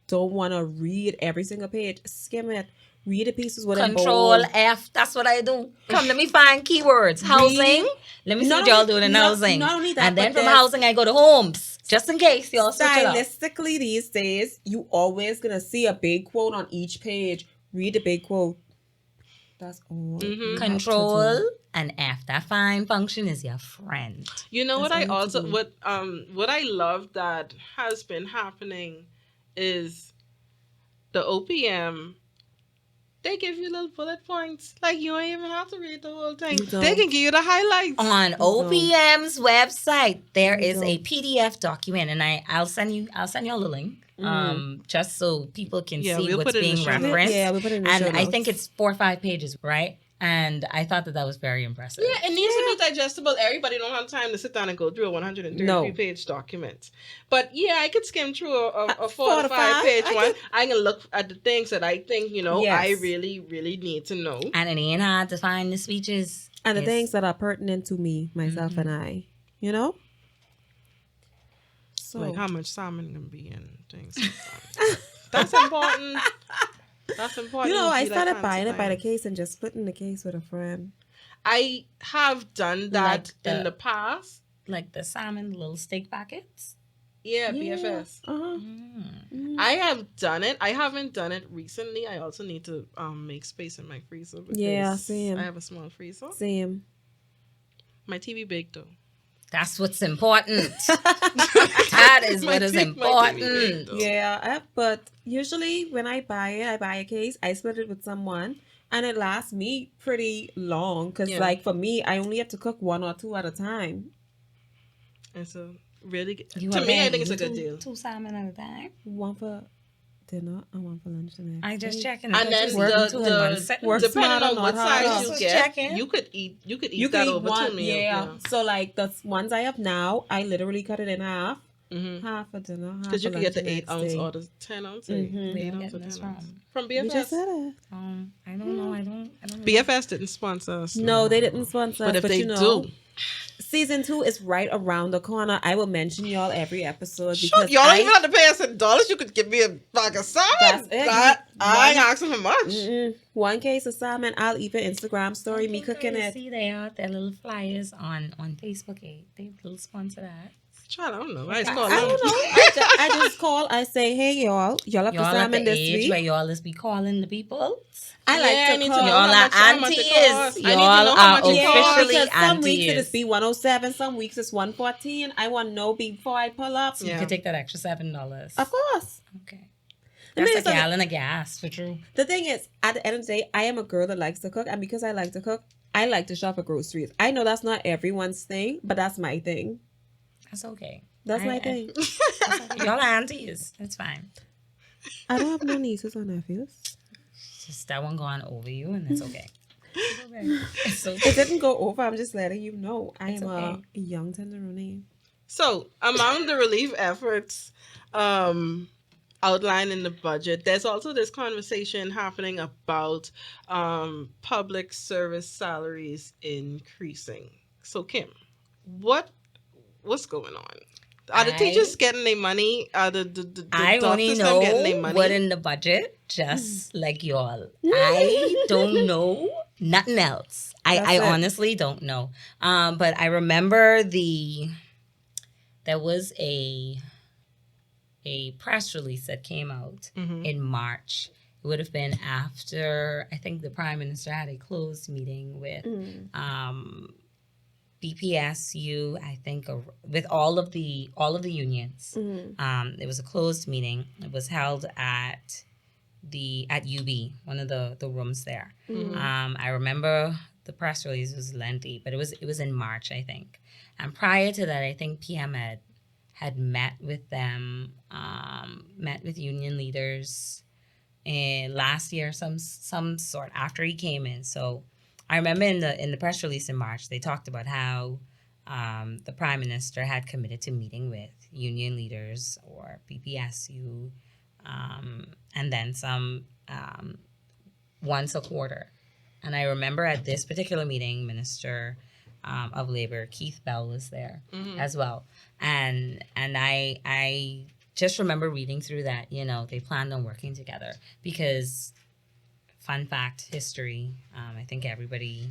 don't want to read every single page, skim it. Read the pieces with Control F. That's what I do. Come, let me find keywords. Housing. Let me see what y'all doing in housing. Not only that, and then from housing, I go to homes. Just in case y'all switch it up. Stylistically, these days, you always gonna see a big quote on each page. Read the big quote. That's all. Control and F. That fine function is your friend. You know what I also what I love that has been happening is the OPM. They give you little bullet points. Like you don't even have to read the whole thing. They can give you the highlights. On OPM's website, there is a PDF document, and I'll send you all the link. Just so people can see what's being referenced. Yeah, we'll put it in the show notes. I think it's 4 or 5 pages, right? And I thought that was very impressive. Yeah, it needs to be digestible. Everybody don't have time to sit down and go through a 133-page document. But yeah, I could skim through a 4 to 5 page one. I can look at the things that I think, I really, really need to know. And it ain't hard to find the speeches. And the things that are pertinent to me, myself, and I. So, like how much salmon can be in things. That's important. That's important. I started buying it by the case and just splitting the case with a friend. I have done that in the past. Like the salmon little steak packets? Yeah, BFS. I have done it. I haven't done it recently. I also need to make space in my freezer. Same. I have a small freezer. Same. My TV big though. That's what's important. That is what is important. Yeah, but usually when I buy a case, I split it with someone, and it lasts me pretty long. Because, for me, I only have to cook 1 or 2 at a time. And so, really, to me, I think it's a good deal. 2 salmon at a time. 1 for dinner and 1 for lunch. I just checking. And then depending on what size you get, you could eat that over 2 meals. Yeah. So the ones I have now, I literally cut it in half. Half for dinner, half because you can get the 8 ounce day. or the 10 ounce. 8 ounce or 10 ounce. From BFS. You just said it. I don't know. I don't know. BFS didn't sponsor us. No, they didn't sponsor us. But if they do. Season 2 is right around the corner. I will mention y'all every episode because y'all don't even have to pay us $1. You could give me a bag of salmon. That's it. I ain't asking for much. 1 case of salmon. I'll even Instagram story me cooking it. See, they are their little flyers on Facebook. They little sponsor that. Child, I don't know. I just I call don't them. know. I just call. I say, hey, y'all have to Y'all at salmon the this age week. where y'all is be calling the people. I Yeah, like I to need call. to know Y'all are how much it costs. aunties. I need to Y'all know how are much it Yeah, costs. officially because some weeks it is aunties. B107, some weeks it's 114. I want to know before I pull up. So you Yeah. could take that extra $7. Of course. Okay. Let That's me a tell you something. gallon of gas for true. The thing is, at the end of the day, I am a girl that likes to cook, and because I like to cook, I like to shop at groceries. I know that's not everyone's thing, but that's my thing. That's okay. That's my thing. That's okay. Y'all are aunties. It's fine. I don't have no nieces or nephews. Just that one going over you, and it's okay. It's okay. It's okay. It didn't go over. I'm just letting you know. I It's am okay. a young tenderoni. So, among the relief efforts outlined in the budget, there's also this conversation happening about public service salaries increasing. So, Kim, what's going on? Are the teachers getting their money? Are the I only doctors them getting know their money? what in the budget, just like y'all. I don't know nothing else. I That's it. honestly don't know. But I remember there was a press release that came out in March. It would have been after, I think, the Prime Minister had a closed meeting with BPSU, I think, with all of the unions. It was a closed meeting. It was held at UB, one of the rooms there. I remember the press release was lengthy, but it was in March, I think. And prior to that, I think PM had met with them, met with union leaders last year, some sort, after he came in. So I remember in the press release in March, they talked about how the Prime Minister had committed to meeting with union leaders or BPSU, and then some once a quarter. And I remember at this particular meeting, Minister of Labor Keith Bell was there as well, and I just remember reading through that. They planned on working together because, fun fact, history. I think everybody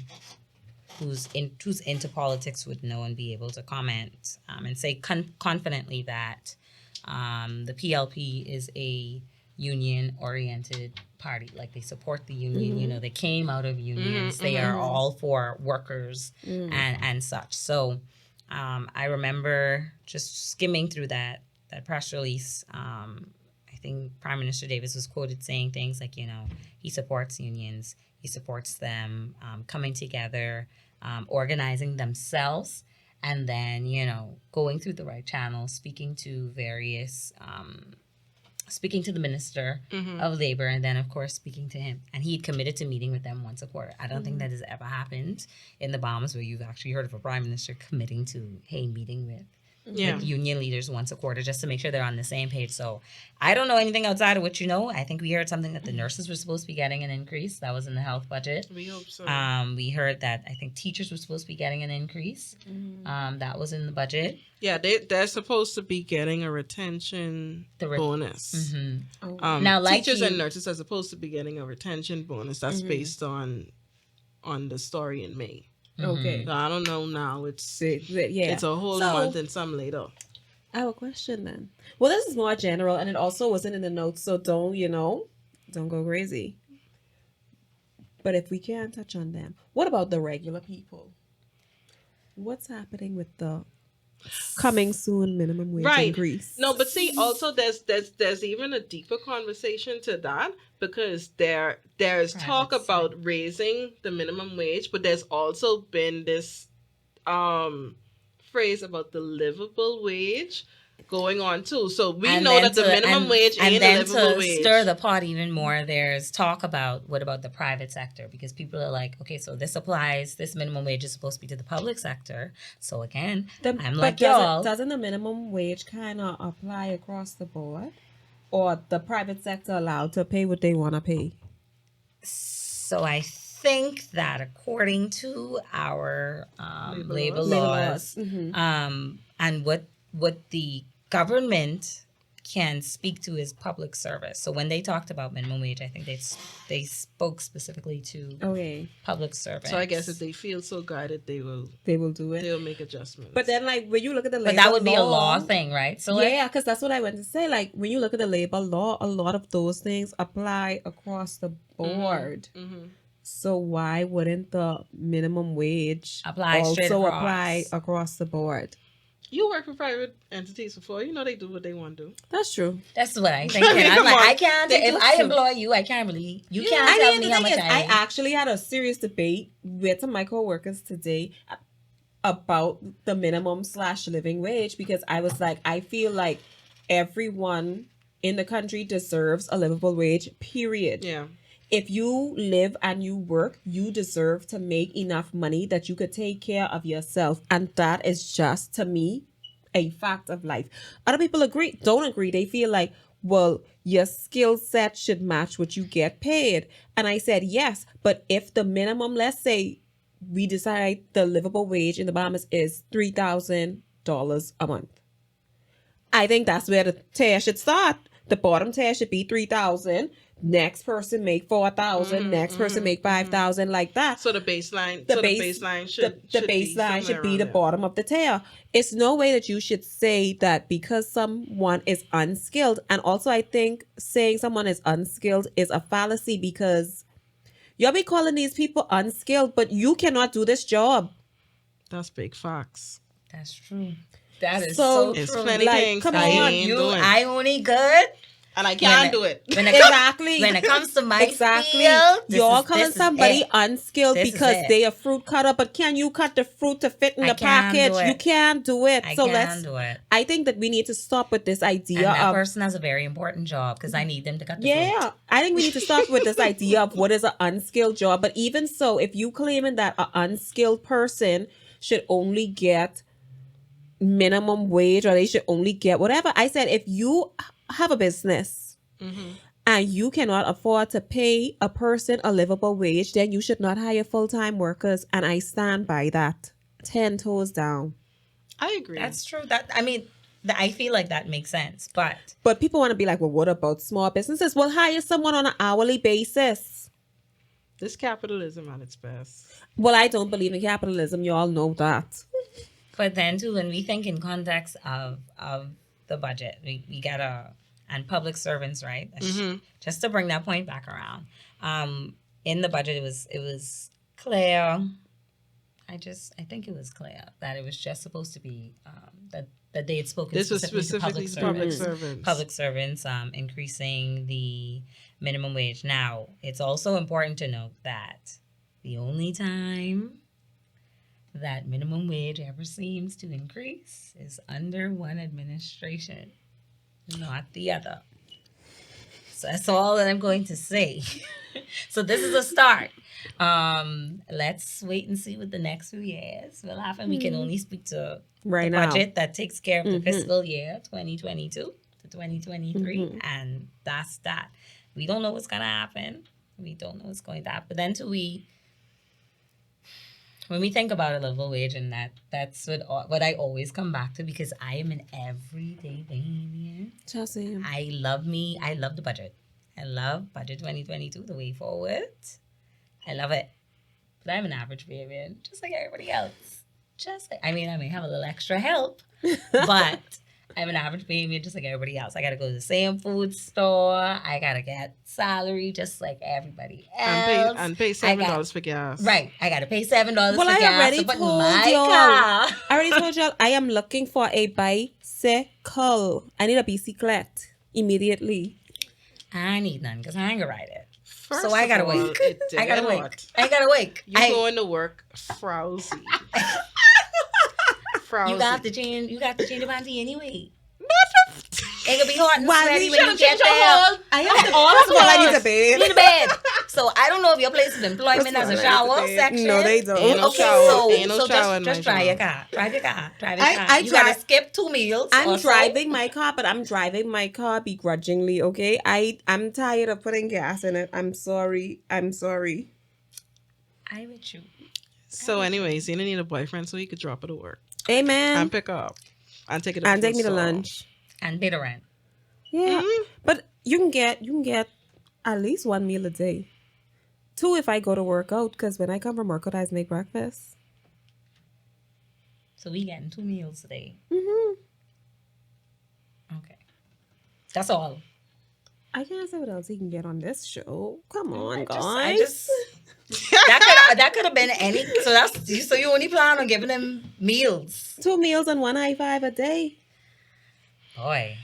who's into politics would know and be able to comment and say confidently that the PLP is a union-oriented party. Like, they support the union. They came out of unions. They are all for workers and such. So I remember just skimming through that press release. I think Prime Minister Davis was quoted saying things like, he supports unions, he supports them coming together, organizing themselves, and then, going through the right channels, speaking to the Minister of Labor, and then, of course, speaking to him. And he committed to meeting with them once a quarter. I don't think that has ever happened in the Bahamas where you've actually heard of a Prime Minister committing to, meeting with union leaders once a quarter, just to make sure they're on the same page. So I don't know anything outside of what you know. I think we heard something that the nurses were supposed to be getting an increase. That was in the health budget. We hope so. We heard that I think teachers were supposed to be getting an increase. That was in the budget. Yeah, they're supposed to be getting a retention bonus. Now, like teachers and nurses are supposed to be getting a retention bonus. That's based on the story in May. Okay. So I don't know now. It's Yeah. it's a whole month and some later. I have a question then. Well, this is more general, and it also wasn't in the notes, so don't go crazy. But if we can touch on them, what about the regular people? What's happening with the coming soon minimum wage increase? No, but see, also there's even a deeper conversation to that, because there's talk about raising the minimum wage, but there's also been this phrase about the livable wage going on too. So we know that the minimum wage ain't a livable wage. And then to stir the pot even more, there's talk about what about the private sector, because people are like, okay, so this minimum wage is supposed to be to the public sector. So again, doesn't the minimum wage kind of apply across the board, or the private sector allowed to pay what they want to pay? So I think that according to our labor laws, and what the government can speak to is public service. So when they talked about minimum wage, I think they spoke specifically to Okay. public service. So I guess if they feel so guided, They will do it. they'll make adjustments. But then, like, when you look at the labor but that would be a law law thing, right? So yeah, because that's what I went to say. Like, when you look at the labor law, a lot of those things apply across the board. Mm-hmm. So why wouldn't the minimum wage Apply straight also across. apply across the board? You work for private entities before. You know they do what they want to do. That's true. that's what I'm thinking. I'm Come like, on. I can't. They If do I too. employ you, I can't really. You I can't tell mean, me the how thing much is, I actually had a serious debate with some of my coworkers today about the minimum/living wage, because I was like, I feel like everyone in the country deserves a livable wage, period. Yeah. If you live and you work, you deserve to make enough money that you could take care of yourself. And that is just, to me, a fact of life. Other people don't agree. They feel like, well, your skill set should match what you get paid. And I said, yes, but if the minimum, let's say we decide the livable wage in the Bahamas is $3,000 a month, I think that's where the tier should start. The bottom tier should be $3,000. Next person make $4,000. Next person make $5,000, like that. So the baseline. The The base- baseline should. The baseline should be the bottom of the tier. It's no way that you should say that because someone is unskilled. And also, I think saying someone is unskilled is a fallacy, because you'll be calling these people unskilled, but you cannot do this job. That's big facts. That's true. That is So- so, It's true. plenty Like, things come I on, ain't You, doing. I only good And I can't when do it. When it Exactly. when it comes to my Exactly. field, You're calling somebody unskilled This is because it. they a fruit cutter, but can you cut the fruit to fit in I the can't do package? it. You can't do it. I So can't do it. I think that we need to stop with this And idea that of person has a very important job because I need them to cut the fruit. yeah. I think we need to stop with this idea of what is an unskilled job. But even so, if you claiming that an unskilled person should only get minimum wage, or they should only get whatever, I said, if you have a business and you cannot afford to pay a person a livable wage, then you should not hire full-time workers. And I stand by that 10 toes down. I agree. That's true. I feel like that makes sense. But people want to be like, well, what about small businesses? Well, hire someone on an hourly basis. This capitalism at its best. Well, I don't believe in capitalism. You all know that. But then too, when we think in context of the budget, we gotta, and public servants, right? Just to bring that point back around. In the budget, it was clear. I think it was clear that it was just supposed to be that they had spoken. This was specifically to public servants. Public servants increasing the minimum wage. Now, it's also important to note that the only time that minimum wage ever seems to increase is under one administration, not the other. So that's all that I'm going to say. So this is a start. Let's wait and see what the next few years will happen. We can only speak to Right the now. budget that takes care of the fiscal year 2022 to 2023, and that's that. We don't know what's gonna happen. We don't know what's going to happen. But then when we think about a livable wage, and that's what I always come back to, because I am an everyday Bahamian. Chelsea. I love the budget. I love budget 2022, the way forward. I love it. But I'm an average Bahamian, just like everybody else. I may have a little extra help, but I'm an average Bahamian just like everybody else. I got to go to the same food store. I got to get salary just like everybody else. And pay $7 for gas. Right. I got to pay $7 Well, for I gas already to put in told my y'all. car. I already told y'all I am looking for a bicycle. I need a bicyclette immediately. I need none because I ain't gonna ride it. First So I gotta of all, wait. it I gotta did wait. not. I gotta wait. You going to work frowsy. Frowsy. You got to change your panty anyway. It could be hot and Why sweaty you when you should've get changed your there. whole- I am All that's all I of need to us. bed. In the bed. So I don't know if your place of employment That's has a what I shower need to say. section. No, they don't. Ain't no Okay, shower. so, Ain't no so shower in just my drive your job. car. Drive your car. I You gotta drive- skip 2 meals. I'm or so. driving my car, but I'm driving my car begrudgingly, okay? I'm tired of putting gas in it. I'm sorry. I'm with you. So anyways, Zina need a boyfriend so he could drop her to work Amen. and pick her up and take it to And the take me to store. lunch. And pay the rent. Yeah, Mhm. but you can get at least 1 meal a day. 2 if I go to work out, because when I come from work out, I make breakfast. So we getting 2 meals a day. Mm-hmm. Okay. That's all. I can't say what else he can get on this show. Come on, I guys. just that could have been any. So you only plan on giving him meals. 2 meals and 1 high five a day. Boy.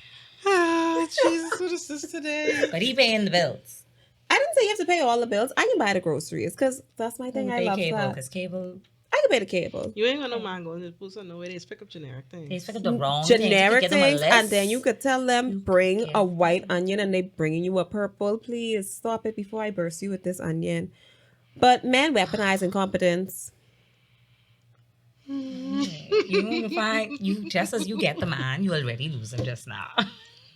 Ah, Jesus, what is this today? But he paying the bills. I didn't say you have to pay all the bills. I can buy the groceries because that's my thing. You I pay love cable that. because cable I can pay the cable. You ain't got no man going to the pool, so no way they just pick up generic they things. pick up the wrong things. You Generic could get them a things, list. and then you could tell them You bring get- a white onion, and they bringing you a purple. Please stop it before I burst you with this onion. But men weaponize incompetence. You will find you just as you get the man, you already lose him just now.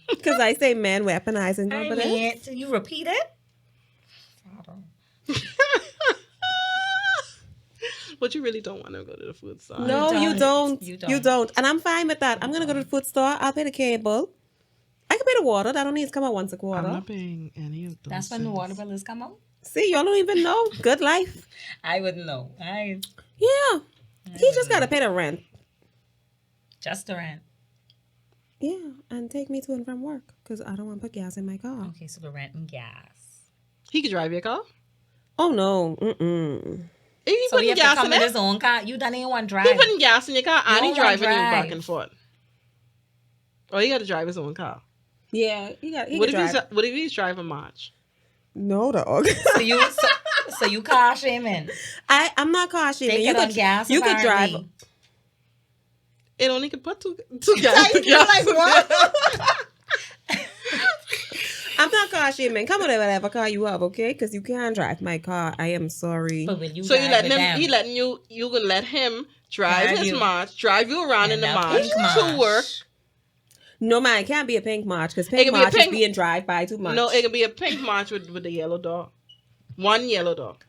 Because I say men weaponize I incompetence. mean, so you repeat it. Father. But you really don't want to go to the food store. No, you don't. You You don't. And I'm fine with that. I'm going to go to the food store. I'll pay the cable. I can pay the water. That don't need to come out once a I'm quarter. not paying any of those. That's when the things. water bill is come out. See, y'all don't even know. Good life. I wouldn't know. Yeah. He just got to pay the rent. Just the rent. Yeah. And take me to and from work because I don't want to put gas in my car. Okay, so the rent and gas. He could drive your car. Oh, no. Mm-mm. If he So he putting have to gas come in in it, his own car. You done ain't want drive. he putting gas in your car and he don't wanna driving you back drive. and forth. Or he got to drive his own car. Yeah. He What can if drive. what if he's driving March? No, dog. So you car shaming. I'm not car shaming. Take You it on could, gas. you could drive. apparently. It only could put two gas. You're like, what? I'm not car shaming. Come on, whatever car you have, okay? Because you can't drive my car. I am sorry. But will you So you drive letting with him? them? He letting you? You gonna let him drive Drive his you. March, drive you around in And the that March pink to March. work? No, man, it can't be a pink march because It pink can be a march pink- is being drive by too much. No, it can be a pink March with the yellow dog. One yellow dog.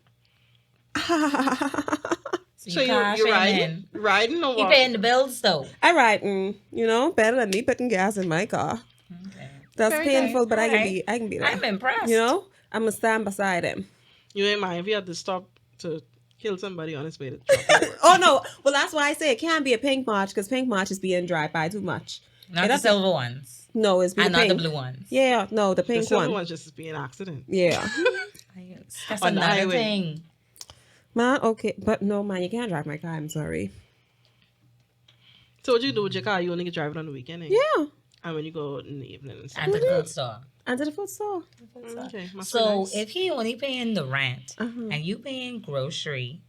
So you car you're shaming. riding or He what? paying the bills though. All right, better than me putting gas in my car. Okay. That's Very painful, good. but I can Alright. be there. I'm impressed. You know, I'm gonna stand beside him. You ain't mind if you had to stop to kill somebody on his way to drop you off. Oh no, well that's why I say it can't be a pink march because pink march is being drive by too much. Not It the doesn't- silver ones. No, it's being And not pink. the blue ones. Yeah, no, the The pink silver one. one's just be an accident. Yeah, That's On the another highway. thing. man. Okay, but no, man, you can't drive my car. I'm sorry. So what you do with your car? You only can drive it on the weekend. Eh? Yeah, And when you go out in the evening and stuff. And the food store. and to the food store. Okay. must be So nice. if he only paying the rent Uh-huh. and you paying grocery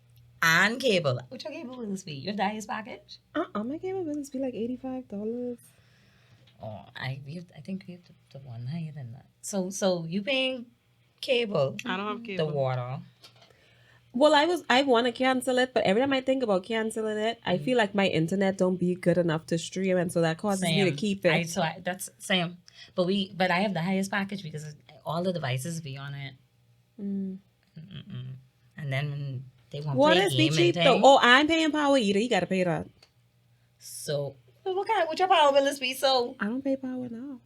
and cable, which your cable will this be? Your highest package? My cable bills be like $85. Oh, I think we have the one higher than that. So you paying cable, I don't have the cable. water. Well, I want to cancel it, but every time I think about canceling it, I feel like my internet don't be good enough to stream, and so that causes me to Same. keep it. That's same. But I have the highest package because all the devices be on it. Mm. And then when they want to What play is be game and cheap thing, though? Oh, I'm paying power either. You gotta pay that. so what your power bill is be? So I don't pay power now.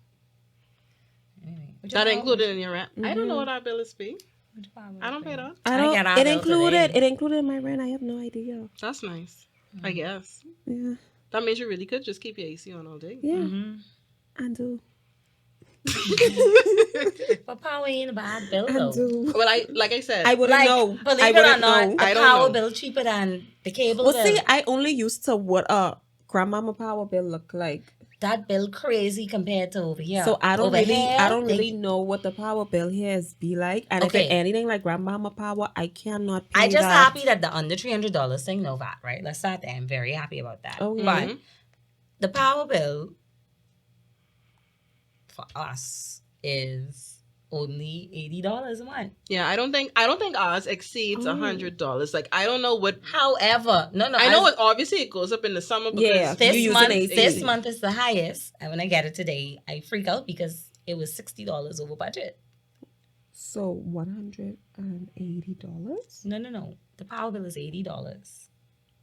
anyway, what your That power- included in your rent. I don't Mm-hmm. know what our bill is be. what your power bill I don't be? pay that. I I don't. get our It bill included. today. It included in my rent. I have no idea. That's nice. I guess. Yeah, That means you really could just keep your AC on all day. yeah, Mhm. I do. But power ain't a bad bill I though. do. Well, like I said, I wouldn't Like, know. believe I it or wouldn't not, know. the I don't power know. bill cheaper than the cable Well, bill. see, I only used to what a grandmama power bill look like. That bill crazy compared to over here. So I don't Over really, here, I don't they- really know what the power bill here is be like. And if Okay. it's anything like grandmama power, I cannot pay I just that. happy that the under $300 thing, no VAT, right? Let's start there. I'm very happy about that. Okay. But the power bill for us is only $80 a month. yeah, I don't think ours exceeds $100. Like I don't know what. However, no, I know it obviously it goes up in the summer because Yeah. You this use month, an AC. this month is the highest. And when I get it today, I freak out because it was $60 over budget. So $180. No. The power bill is $80.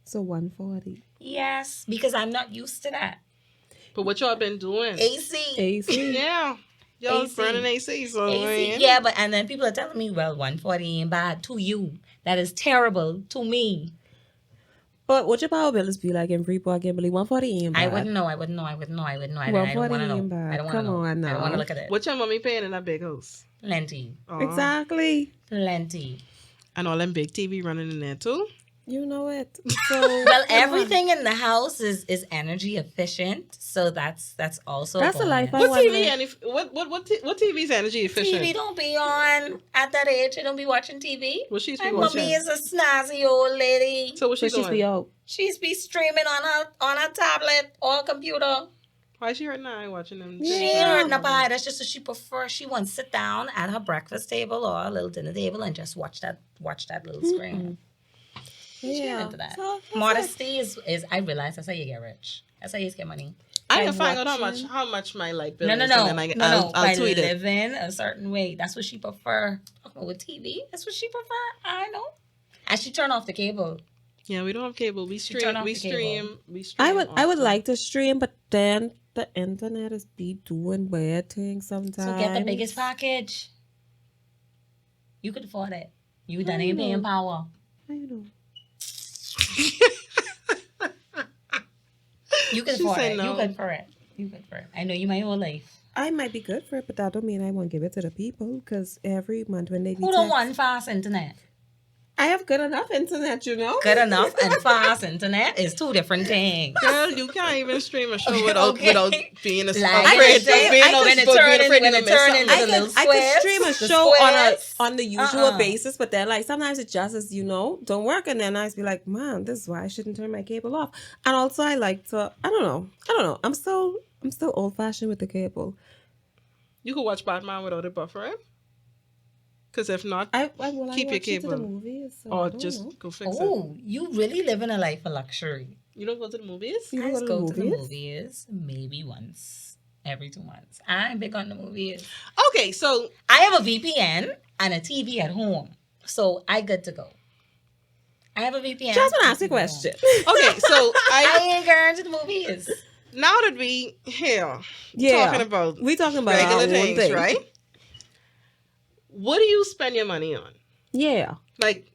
So $140. Yes, because I'm not used to that. But what y'all been doing? AC. AC. Yeah. Y'all AC. burning AC, so I AC, mean, yeah, but and then people are telling me, well, 140 ain't bad to you. That is terrible to me. But what your power bills be like in Freeport, Kimberly? 140 ain't bad. I wouldn't know. I don't want to know. I don't 140 want to ain't know. bad. I don't want to Come know. on I don't want now. to look at it. what your mommy paying in that big house? Plenty. Exactly. Plenty. And all them big TV running in there too. You know it. So Well, come on. everything in the house is energy efficient, so that's also That's a life I What want. TV and what TV's energy efficient? TV don't be on at that age. You don't be watching TV. What she's My be mommy watching? is a snazzy old lady. So what So she she's be doing? out. She's be streaming on her tablet or computer. Why she right now watching them? Yeah. She ain't hurting her pie. That's just what she prefers. She wants to sit down at her breakfast table or a little dinner table and just watch that little screen. She's into that. So, that's Modesty is I realize that's how you get rich. That's how you get money. I By can find out watching- how much my light bill No, is, and then I'll By tweet it. living a certain way. That's what she prefer. Talking with TV. That's what she prefer. I know. And she turn off the cable. Yeah, we don't have cable. We turn stream. off We the cable. stream. We stream. I would also. like to stream, but then the internet is be doing weird things sometimes. So get the biggest package. You could afford it. You done ain't paying power. I know. You can She afford said it. no. You good for it. You good for it. I know you my whole life. I might be good for it, but that don't mean I won't give it to the people. Because every month when they be Who don't text- want fast internet? I have good enough internet, you know. Good enough and fast internet is two different things. Girl, you can't even stream a show Okay. without being a Like afraid. I being can- out when it being turn afraid in- when to it miss turn something. into I the could, little I could squares, stream a the show squares. on the usual basis, but then like sometimes it just is, don't work, and then I just be like, man, this is why I shouldn't turn my cable off. And also I like to, I don't know. I'm still old fashioned with the cable. You could watch Batman without it buffering. Because if not, Keep Keep your watch it to cable. the movies, so I or don't just know. go fix it. Oh, you really live in a life of luxury. You don't go to the movies? You I don't just go go to to the the movies? movies maybe once every 2 months. I'm big on the movies. Okay, so I have a VPN and a TV at home, so I good to go. I have a VPN. Just want to ask you a question. okay, so I I ain't going to the movies. now that we here Yeah, talking about we talking about regular our own things, thing. right? What do you spend your money on? Yeah. Like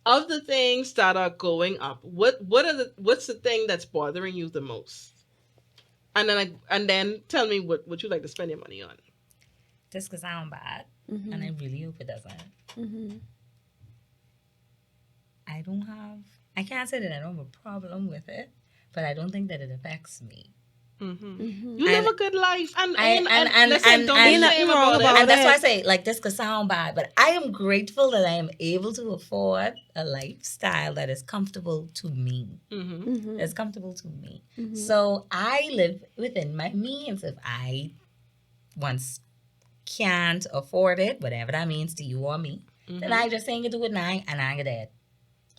of the things that are going up, what's the thing that's bothering you the most? And then tell me what you like to spend your money on. This could sound bad, Mm-hmm. and I really hope it doesn't. Mm-hmm. I can't say that I don't have a problem with it, but I don't think that it affects me. Mm-hmm. You live a good life, and listen, don't and be nothing shame wrong about about it. And that's it. why I say, like, this could sound bad, but I am grateful that I am able to afford a lifestyle that is comfortable to me. Mm-hmm. Mm-hmm. It's comfortable to me. Mhm. So I live within my means. If I once can't afford it, whatever that means to you or me, then I just ain't gonna do it now, and I ain't gonna dead.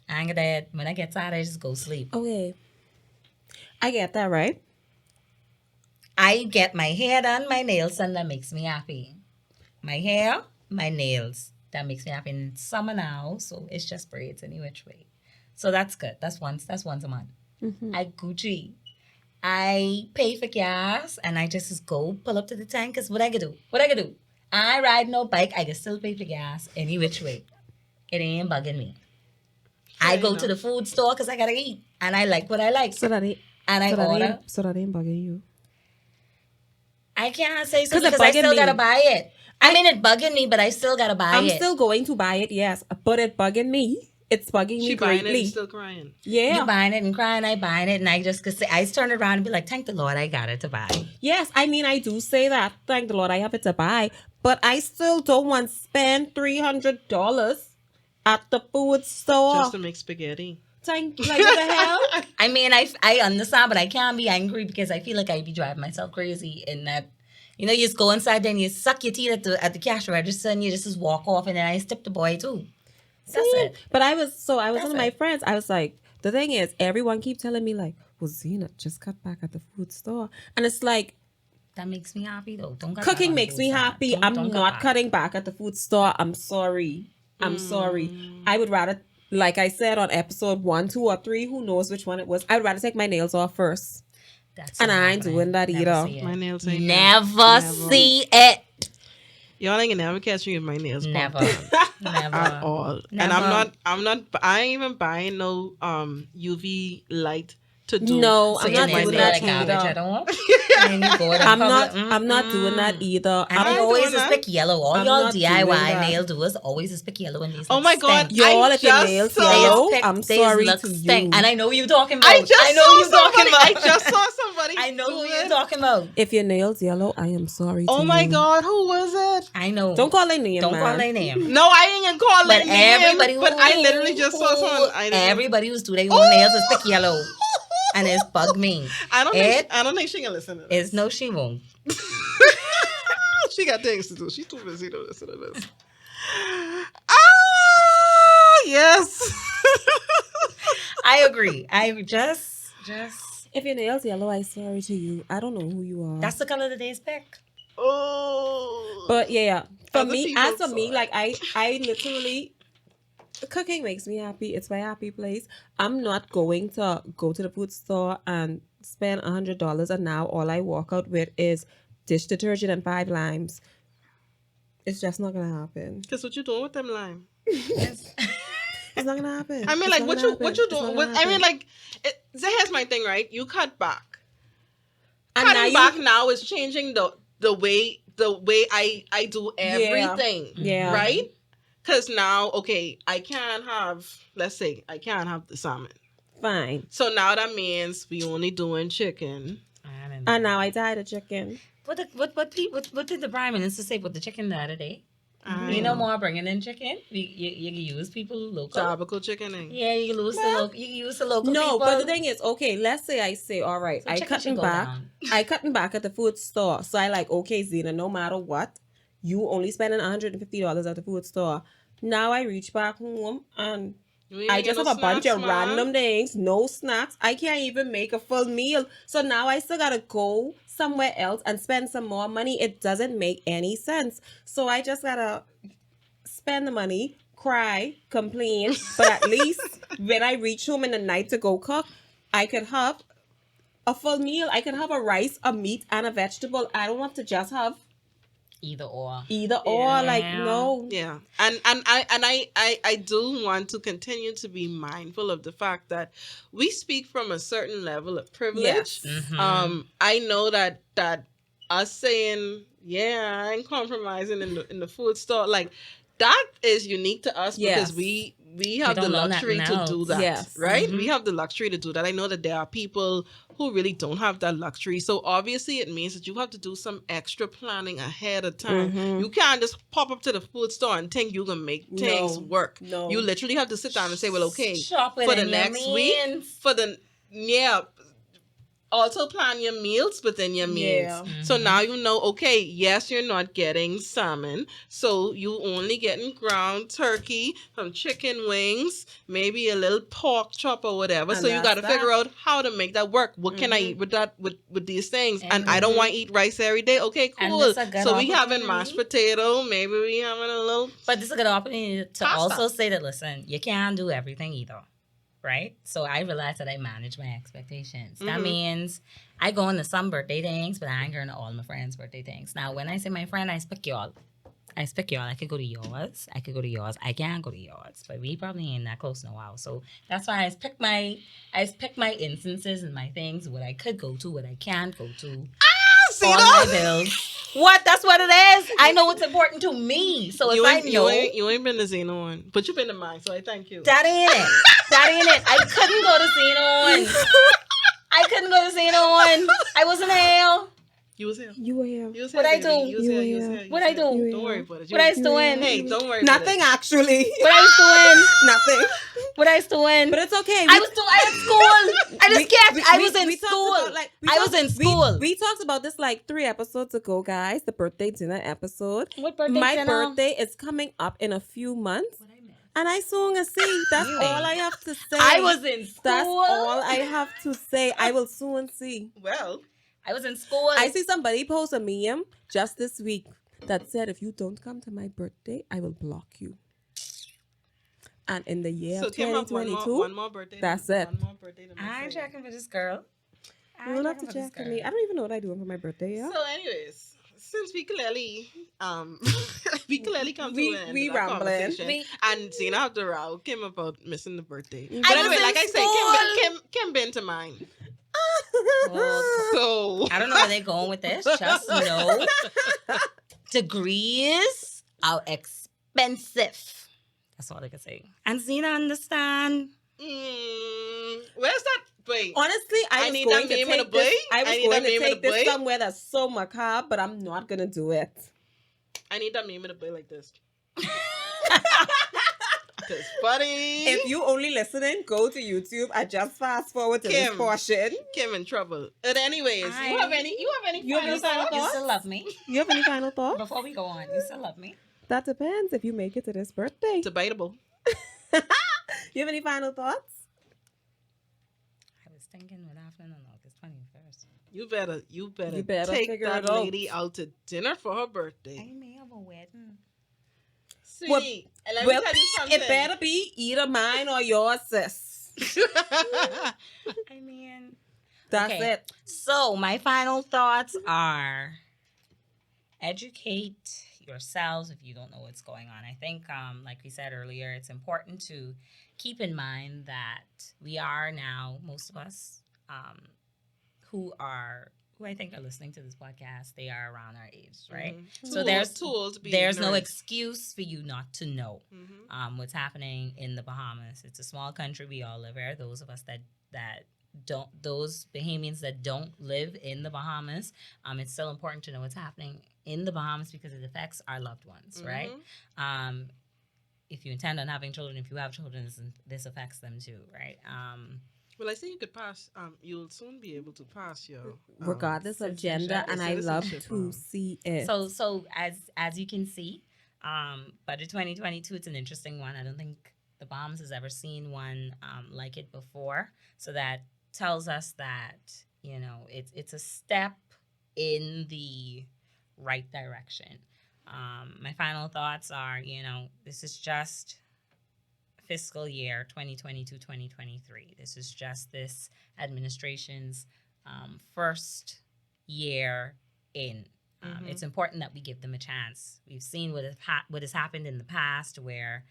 I ain't gonna dead. When I get tired, I just go sleep. Okay. I get that, right? I get my hair done, my nails done, that makes me happy. My hair, my nails, that makes me happy. And it's summer now, so it's just braids any which way. So that's good. That's once a month. Mm-hmm. I Gucci. I pay for gas and I just go pull up to the tank. Cause what I could do? I ride no bike. I can still pay for gas any which way. It ain't bugging me. I Fair go enough. to the food store because I gotta eat, and I like what I like, So that ain't and I order. so that ain't bugging you. I can't say so 'Cause it because I bugging still me. gotta buy it. I mean, it bugging me, but I still gotta buy I'm it. still going to buy it, yes, but it bugging me. It's bugging me She buying it greatly. and still crying. Yeah. You buying it and crying, I buying it, and I just could say, I turn around and be like, thank the Lord, I got it to buy. Yes, I mean I do say that. Thank the Lord I have it to buy, but I still don't want to spend $300 at the food store. Just to make spaghetti. Like what the hell? I mean, I understand, but I can't be angry because I feel like I be driving myself crazy in that. You know, you just go inside there and you suck your teeth at the cash register and you just walk off, and then I tip the boy too. That's it. But I was That's one of my it. friends. I was like, the thing is, everyone keep telling me like, well, Zina, just cut back at the food store, and it's like That makes me happy though. Don't cut back cooking on makes food me stuff. happy. Don't I'm cut not back. cutting back at the food store. I'm sorry. I would rather, like I said on episode 1, 2, or 3, who knows which one it was. I would rather take my nails off first. That's And not I ain't happening. doing that Never either. see My it. nails ain't Never see it. Y'all ain't gonna never catch me with my nails Never. popped on Never. at all. Never. And I ain't even buying no UV light to do. No, So I'm your not nails doing look that like garbage at either. home. And you go to I'm public. not doing that either. And I they ain't always doing just that. pick yellow. All I'm y'all not doing DIY that. nail doers always just pick yellow and these Oh look my god, stink. Y'all, if your just nails saw- yellow, They just I'm pick- they just sorry look to stink. you. And I know who you talking about. I just I know saw who you somebody. talking about. I just saw somebody. I know do who you it. talking about. If your nails yellow, I am sorry Oh to my you. god, who was it? I know. Don't call their name, Don't man. call their name. No, I ain't gonna call But their name. everybody But I literally just saw someone. Everybody who's do their own nails is pick yellow. And it's bug me. I don't think she can listen to this. It's no, she won't. She got things to do. She's too busy to listen to this. Ah, yes. I agree. I just. If your nails yellow, I'm sorry to you. I don't know who you are. That's the color of the day's pick. Oh. But yeah. For Other me, people as for saw me, it. like I literally cooking makes me happy. It's my happy place. I'm not going to go to the food store and spend $100 and now all I walk out with is dish detergent and 5 limes. It's just not gonna happen. Because what you doing with them lime? It's not gonna happen. I mean, It's like, not what gonna you happen. what you It's not doing gonna with? I mean, happen. like, so here's my thing, right? You cut back. And now Cutting you- back now is changing the way I do everything. Yeah. Right? Because now, okay, I can't have, let's say, I can't have the salmon. Fine. So now that means we only doing chicken. And now I dyed a chicken. What did the Prime Minister say with the chicken the other day? I You know know. more bringing in chicken. You can use people local. Tropical chickening. Yeah, you can use the local. You can use the local No, people. but the thing is, okay, let's say I say, all right, So I chicken should cutting go back. down. I cutting back at the food store. So I like, okay, Zina, no matter what, you only spending $150 at the food store. Now I reach back home and You ain't I get just no have a bunch snacks, of man. random things, no snacks. I can't even make a full meal. So now I still gotta go somewhere else and spend some more money. It doesn't make any sense. So I just gotta spend the money, cry, complain. But at least when I reach home in the night to go cook, I could have a full meal. I can have a rice, a meat, and a vegetable. I don't want to just have Either or. either or. Like, Yeah. no. Yeah, and I do want to continue to be mindful of the fact that we speak from a certain level of privilege. Yes. Mhm. I know that us saying, yeah, I ain't compromising in the food store, like, that is unique to us Yes. because we have the don't know luxury nothing to do else. that. Yes. Right? Mhm. We have the luxury to do that. I know that there are people who really don't have that luxury. So obviously it means that you have to do some extra planning ahead of time. Mhm. You can't just pop up to the food store and think you're gonna make things No. work. No. You literally have to sit down and say, well, okay, Shop for the within your next week, means. for the also plan your meals within your meals. Yeah. So Mhm. now you know, okay, yes, you're not getting salmon, so you only getting ground turkey, some chicken wings, maybe a little pork chop or whatever. And So you that's got to that. figure out how to make that work. What can I Mhm. eat with that with these things? And And- I don't want to eat rice every day. Okay, And cool. that's a good So we having mashed opportunity. potato, maybe we having a little. But this is a good opportunity to Pasta. also say that, listen, you can't do everything either. Right? So I realized that I manage my expectations. That Mhm. means I go into some birthday things, but I ain't going to all my friends' birthday things. Now, when I say my friend, I speak y'all. I could go to yours. I could go to yours. I can't go to yours. But we probably ain't that close in a while. So that's why I pick my instances and my things, what I could go to, what I can't go to. See All that? my bills. What? That's what it is. I know what's important to me. So if I know, you ain't been to Zina one, but you've been to mine, so I thank you. that ain't it. That ain't it. I couldn't go to Zena one. I couldn't go to Zena one. I wasn't hell. You was here. You were here. You was What here, I baby. do? You was You here. were You was here. here. You What was I here. do? Don't worry about it. What I was doing? Hey, don't worry. Nothing actually. What I was doing? Nothing. What I was doing? But it's okay. I was at school. I just can't. I was in we talked school. about, like, I was in school. We talked about this like 3 episodes ago, guys. The birthday dinner episode. What birthday My dinner? birthday is coming up in a few months, and I soon a see. That's You all ain't. I have to say. I was in school. That's all I have to say. I will soon see. Well, I was in school. I see somebody post a meme just this week that said, if you don't come to my birthday, I will block you. And in the year so of Kim have 2022, one more birthday. that's than- it. One more birthday than I ain't I say. checking for this girl. I You ain't will have looking to for this check for me. I girl. don't even know what I doing for my birthday. Yeah. So, anyways, since we clearly we clearly come to an end We of that rambling. conversation, We- and Zena have to row Kim about missing the birthday. I But was anyway, in like I say, school. Kim been to mine. Well, So I don't know where they're going with this. Just know degrees are expensive. That's all I can say. And Zena understand. Where's that? Wait, Honestly, I was need going that to meme of take the this. boy. I I was need going that to meme of take the this boy. somewhere that's so macabre, but I'm not gonna do it. I need that meme of the boy like this. Cause buddy, If you only listening, go to YouTube. I just fast forward to this Kim. portion. Kim in trouble. But anyways, you have any You have final any final thoughts? You thoughts? still love me? You have any final thoughts? Before we go on, you still love me? That depends if you make it to this birthday. Debatable. You have any final thoughts? I was thinking what happened on August 21st. You better You better take figure that it out. lady out to dinner for her I birthday. may have a wedding. Sweetie, and let Well, me tell you something. it better be either mine or yours, sis. I mean, That's Okay. it. so my final thoughts are educate yourselves if you don't know what's going on. I think, like we said earlier, it's important to keep in mind that we are now, most of us who I think are listening to this podcast, they are around our age, right? Mhm. So there's tools to be There's no ignorant. excuse for you not to know what's happening in the Bahamas. It's a small country. We all live here. Those of us that don't, those Bahamians that don't live in the Bahamas, it's still important to know what's happening in the Bahamas because it affects our loved ones, right? If you intend on having children, if you have children, this affects them too, right? Well, I say you could pass. You'll soon be able to pass your Regardless of gender, citizenship- and I love citizenship, to see it. So as you can see, Budget 2022, it's an interesting one. I don't think the Bahamas has ever seen one like it before. So that tells us that, you know, it's a step in the right direction. My final thoughts are, you know, this is just fiscal year 2022-2023. This is just this administration's first year in. It's important that we give them a chance. We've seen what has happened in the past where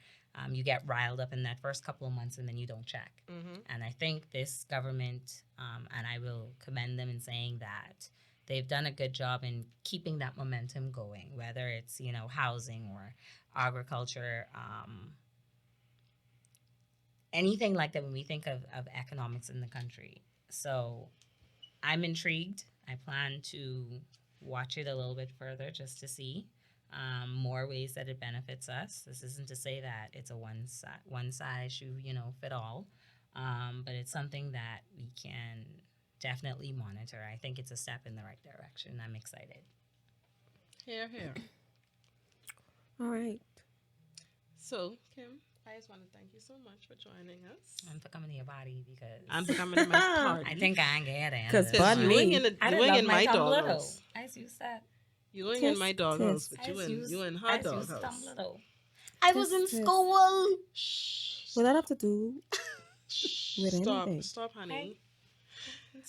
you get riled up in that first couple of months and then you don't check. And I think this government, and I will commend them in saying that they've done a good job in keeping that momentum going, whether it's, you know, housing or agriculture, anything like that when we think of economics in the country. So I'm intrigued. I plan to watch it a little bit further just to see more ways that it benefits us. This isn't to say that it's a one size shoe, you know, fit all, but it's something that we can definitely monitor. I think it's a step in the right direction. I'm excited. Here. All right. So, Kim, I just want to thank you so much for joining us. I'm for coming to your body because I'm coming to my party. I think I ain't get it. 'Cause bun you me. ain't I you didn't ain't love in my my tongue little. doghouse. As you said. You ain't in my Tisk, doghouse, tisk. but you in her doghouse. Little. I was in Tisk, tisk. school. Shh. What that have to do? with Stop, anything. stop, honey. Hey.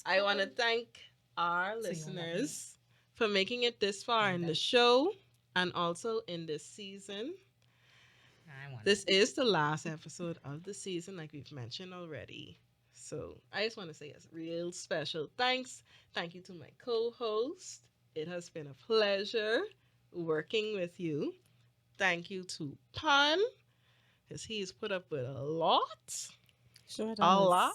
I want to thank our So you listeners for making it this far in the show and also in this season. This is the last episode of the season, like we've mentioned already. So I just want to say a real special thanks. Thank you to my co-host. It has been a pleasure working with you. Thank you to Pan, because he's put up with a lot. Sure does. A lot.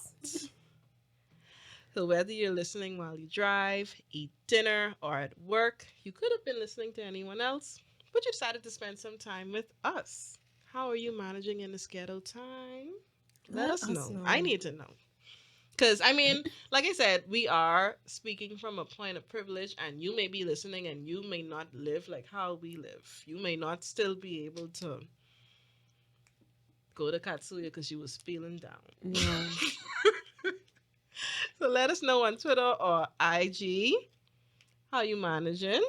So whether you're listening while you drive, eat dinner, or at work, you could have been listening to anyone else, but you decided to spend some time with us. How are you managing in this ghetto time? Let us know. I need to know. Because, I mean, like I said, we are speaking from a point of privilege, and you may be listening and you may not live like how we live. You may not still be able to go to Katsuya because you was feeling down. Yeah. So let us know on Twitter or IG how you managing.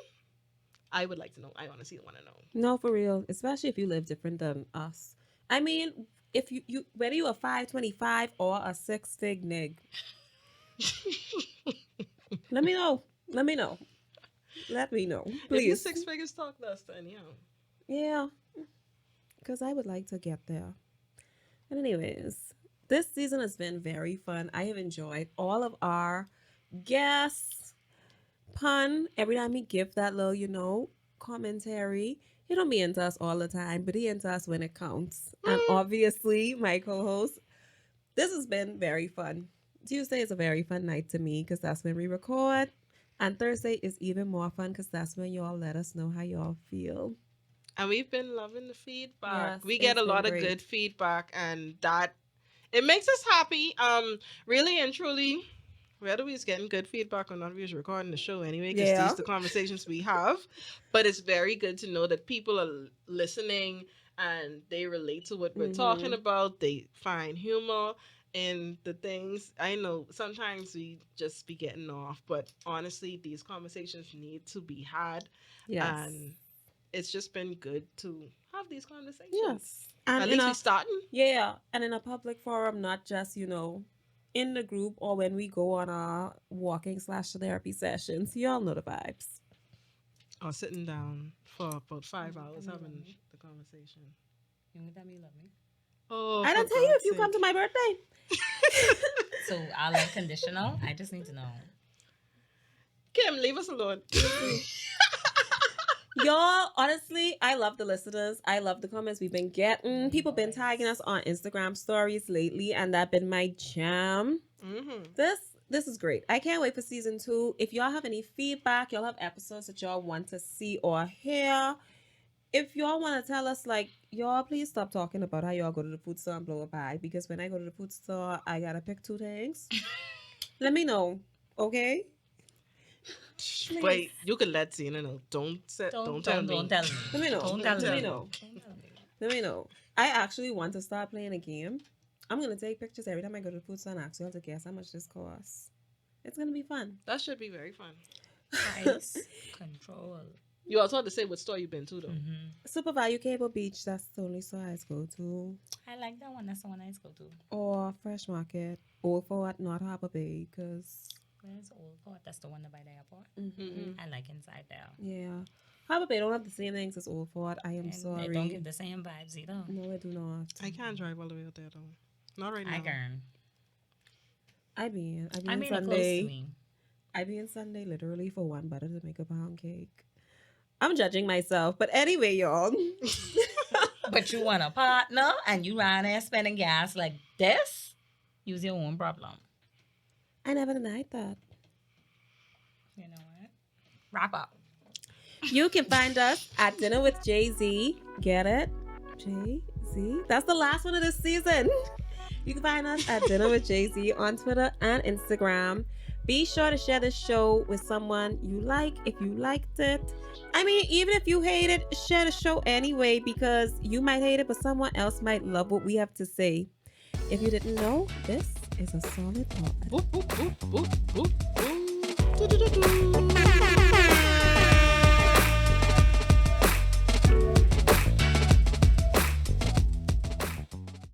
I would like to know. I honestly want to know. No, for real. Especially if you live different than us. I mean, if you whether you a 525 or a 6 fig nig, Let me know. Let me know. Let me know, If you please. six figures, talk less to anyhow. Yeah, because I would like to get there. But anyways, this season has been very fun. I have enjoyed all of our guests. Pun, every time he give that little, commentary, he don't be into us all the time, but he into us when it counts. And obviously, my co-host, this has been very fun. Tuesday is a very fun night to me because that's when we record. And Thursday is even more fun because that's when y'all let us know how y'all feel. And we've been loving the feedback. Yes, We get it's a been lot of great. good feedback, and that it makes us happy. Really and truly, whether we're getting good feedback or not, we're recording the show anyway because Yeah. these the conversations we have. But it's very good to know that people are listening and they relate to what we're talking about. They find humor in the things. I know sometimes we just be getting off, but honestly, these conversations need to be had. Yes. And it's just been good to have these conversations. Yes. And At least we starting. Yeah, and in a public forum, not just, in the group or when we go on our walking/therapy sessions. Y'all know the vibes. Or sitting down for about 5 hours having the conversation. You want to tell me you love me? Oh, I for don't tell you God's if you come to sake. my birthday. So I'll unconditional. I just need to know. Kim, leave us alone. Y'all, honestly, I love the listeners. I love the comments we've been getting. People been tagging us on Instagram stories lately, and that been my jam. Mm-hmm. This is great. I can't wait for season 2. If y'all have any feedback, y'all have episodes that y'all want to see or hear. If y'all want to tell us, y'all, please stop talking about how y'all go to the food store and blow a bag, because when I go to the food store, I gotta pick 2 things. Let me know, okay? Please. Wait, you can let Zina know. Don't tell me. Don't tell me. Let me know. Don't Let tell me me. know. Don't tell me. Let me know. I actually want to start playing a game. I'm gonna take pictures every time I go to the food store and ask y'all to guess how much this costs. It's gonna be fun. That should be very fun. Price control. You also have to say what store you've been to, though. Super Value Cable Beach, that's the only store I go to. I like that one. That's the one I used to go to. Or Fresh Market. Old Fort, North Harbor Bay, because... Where's Old Port? That's the one by the airport. Mm-hmm. I like inside there. Yeah. Harbor Bay don't have the same things as Old Fort. I am And sorry. They don't give the same vibes either. No, I do not. I can't drive all the way out there, though. Not right now. I can. I be in I mean, Sunday. close to me. I be in Sunday literally for one butter to make a pound cake. I'm judging myself, but anyway, y'all. But you want a partner and you around there spending gas like this? Use your own problem. I never denied that. You know what? Wrap up. You can find us at Dinner with Jay-Z. Get it? Jay-Z? That's the last one of this season. You can find us at Dinner with Jay-Z on Twitter and Instagram. Be sure to share this show with someone you like if you liked it. I mean, even if you hate it, share the show anyway, because you might hate it, but someone else might love what we have to say. If you didn't know, this is a solid pod. Boop, boop, boop, boop, boop, boop. Do, do, do, do.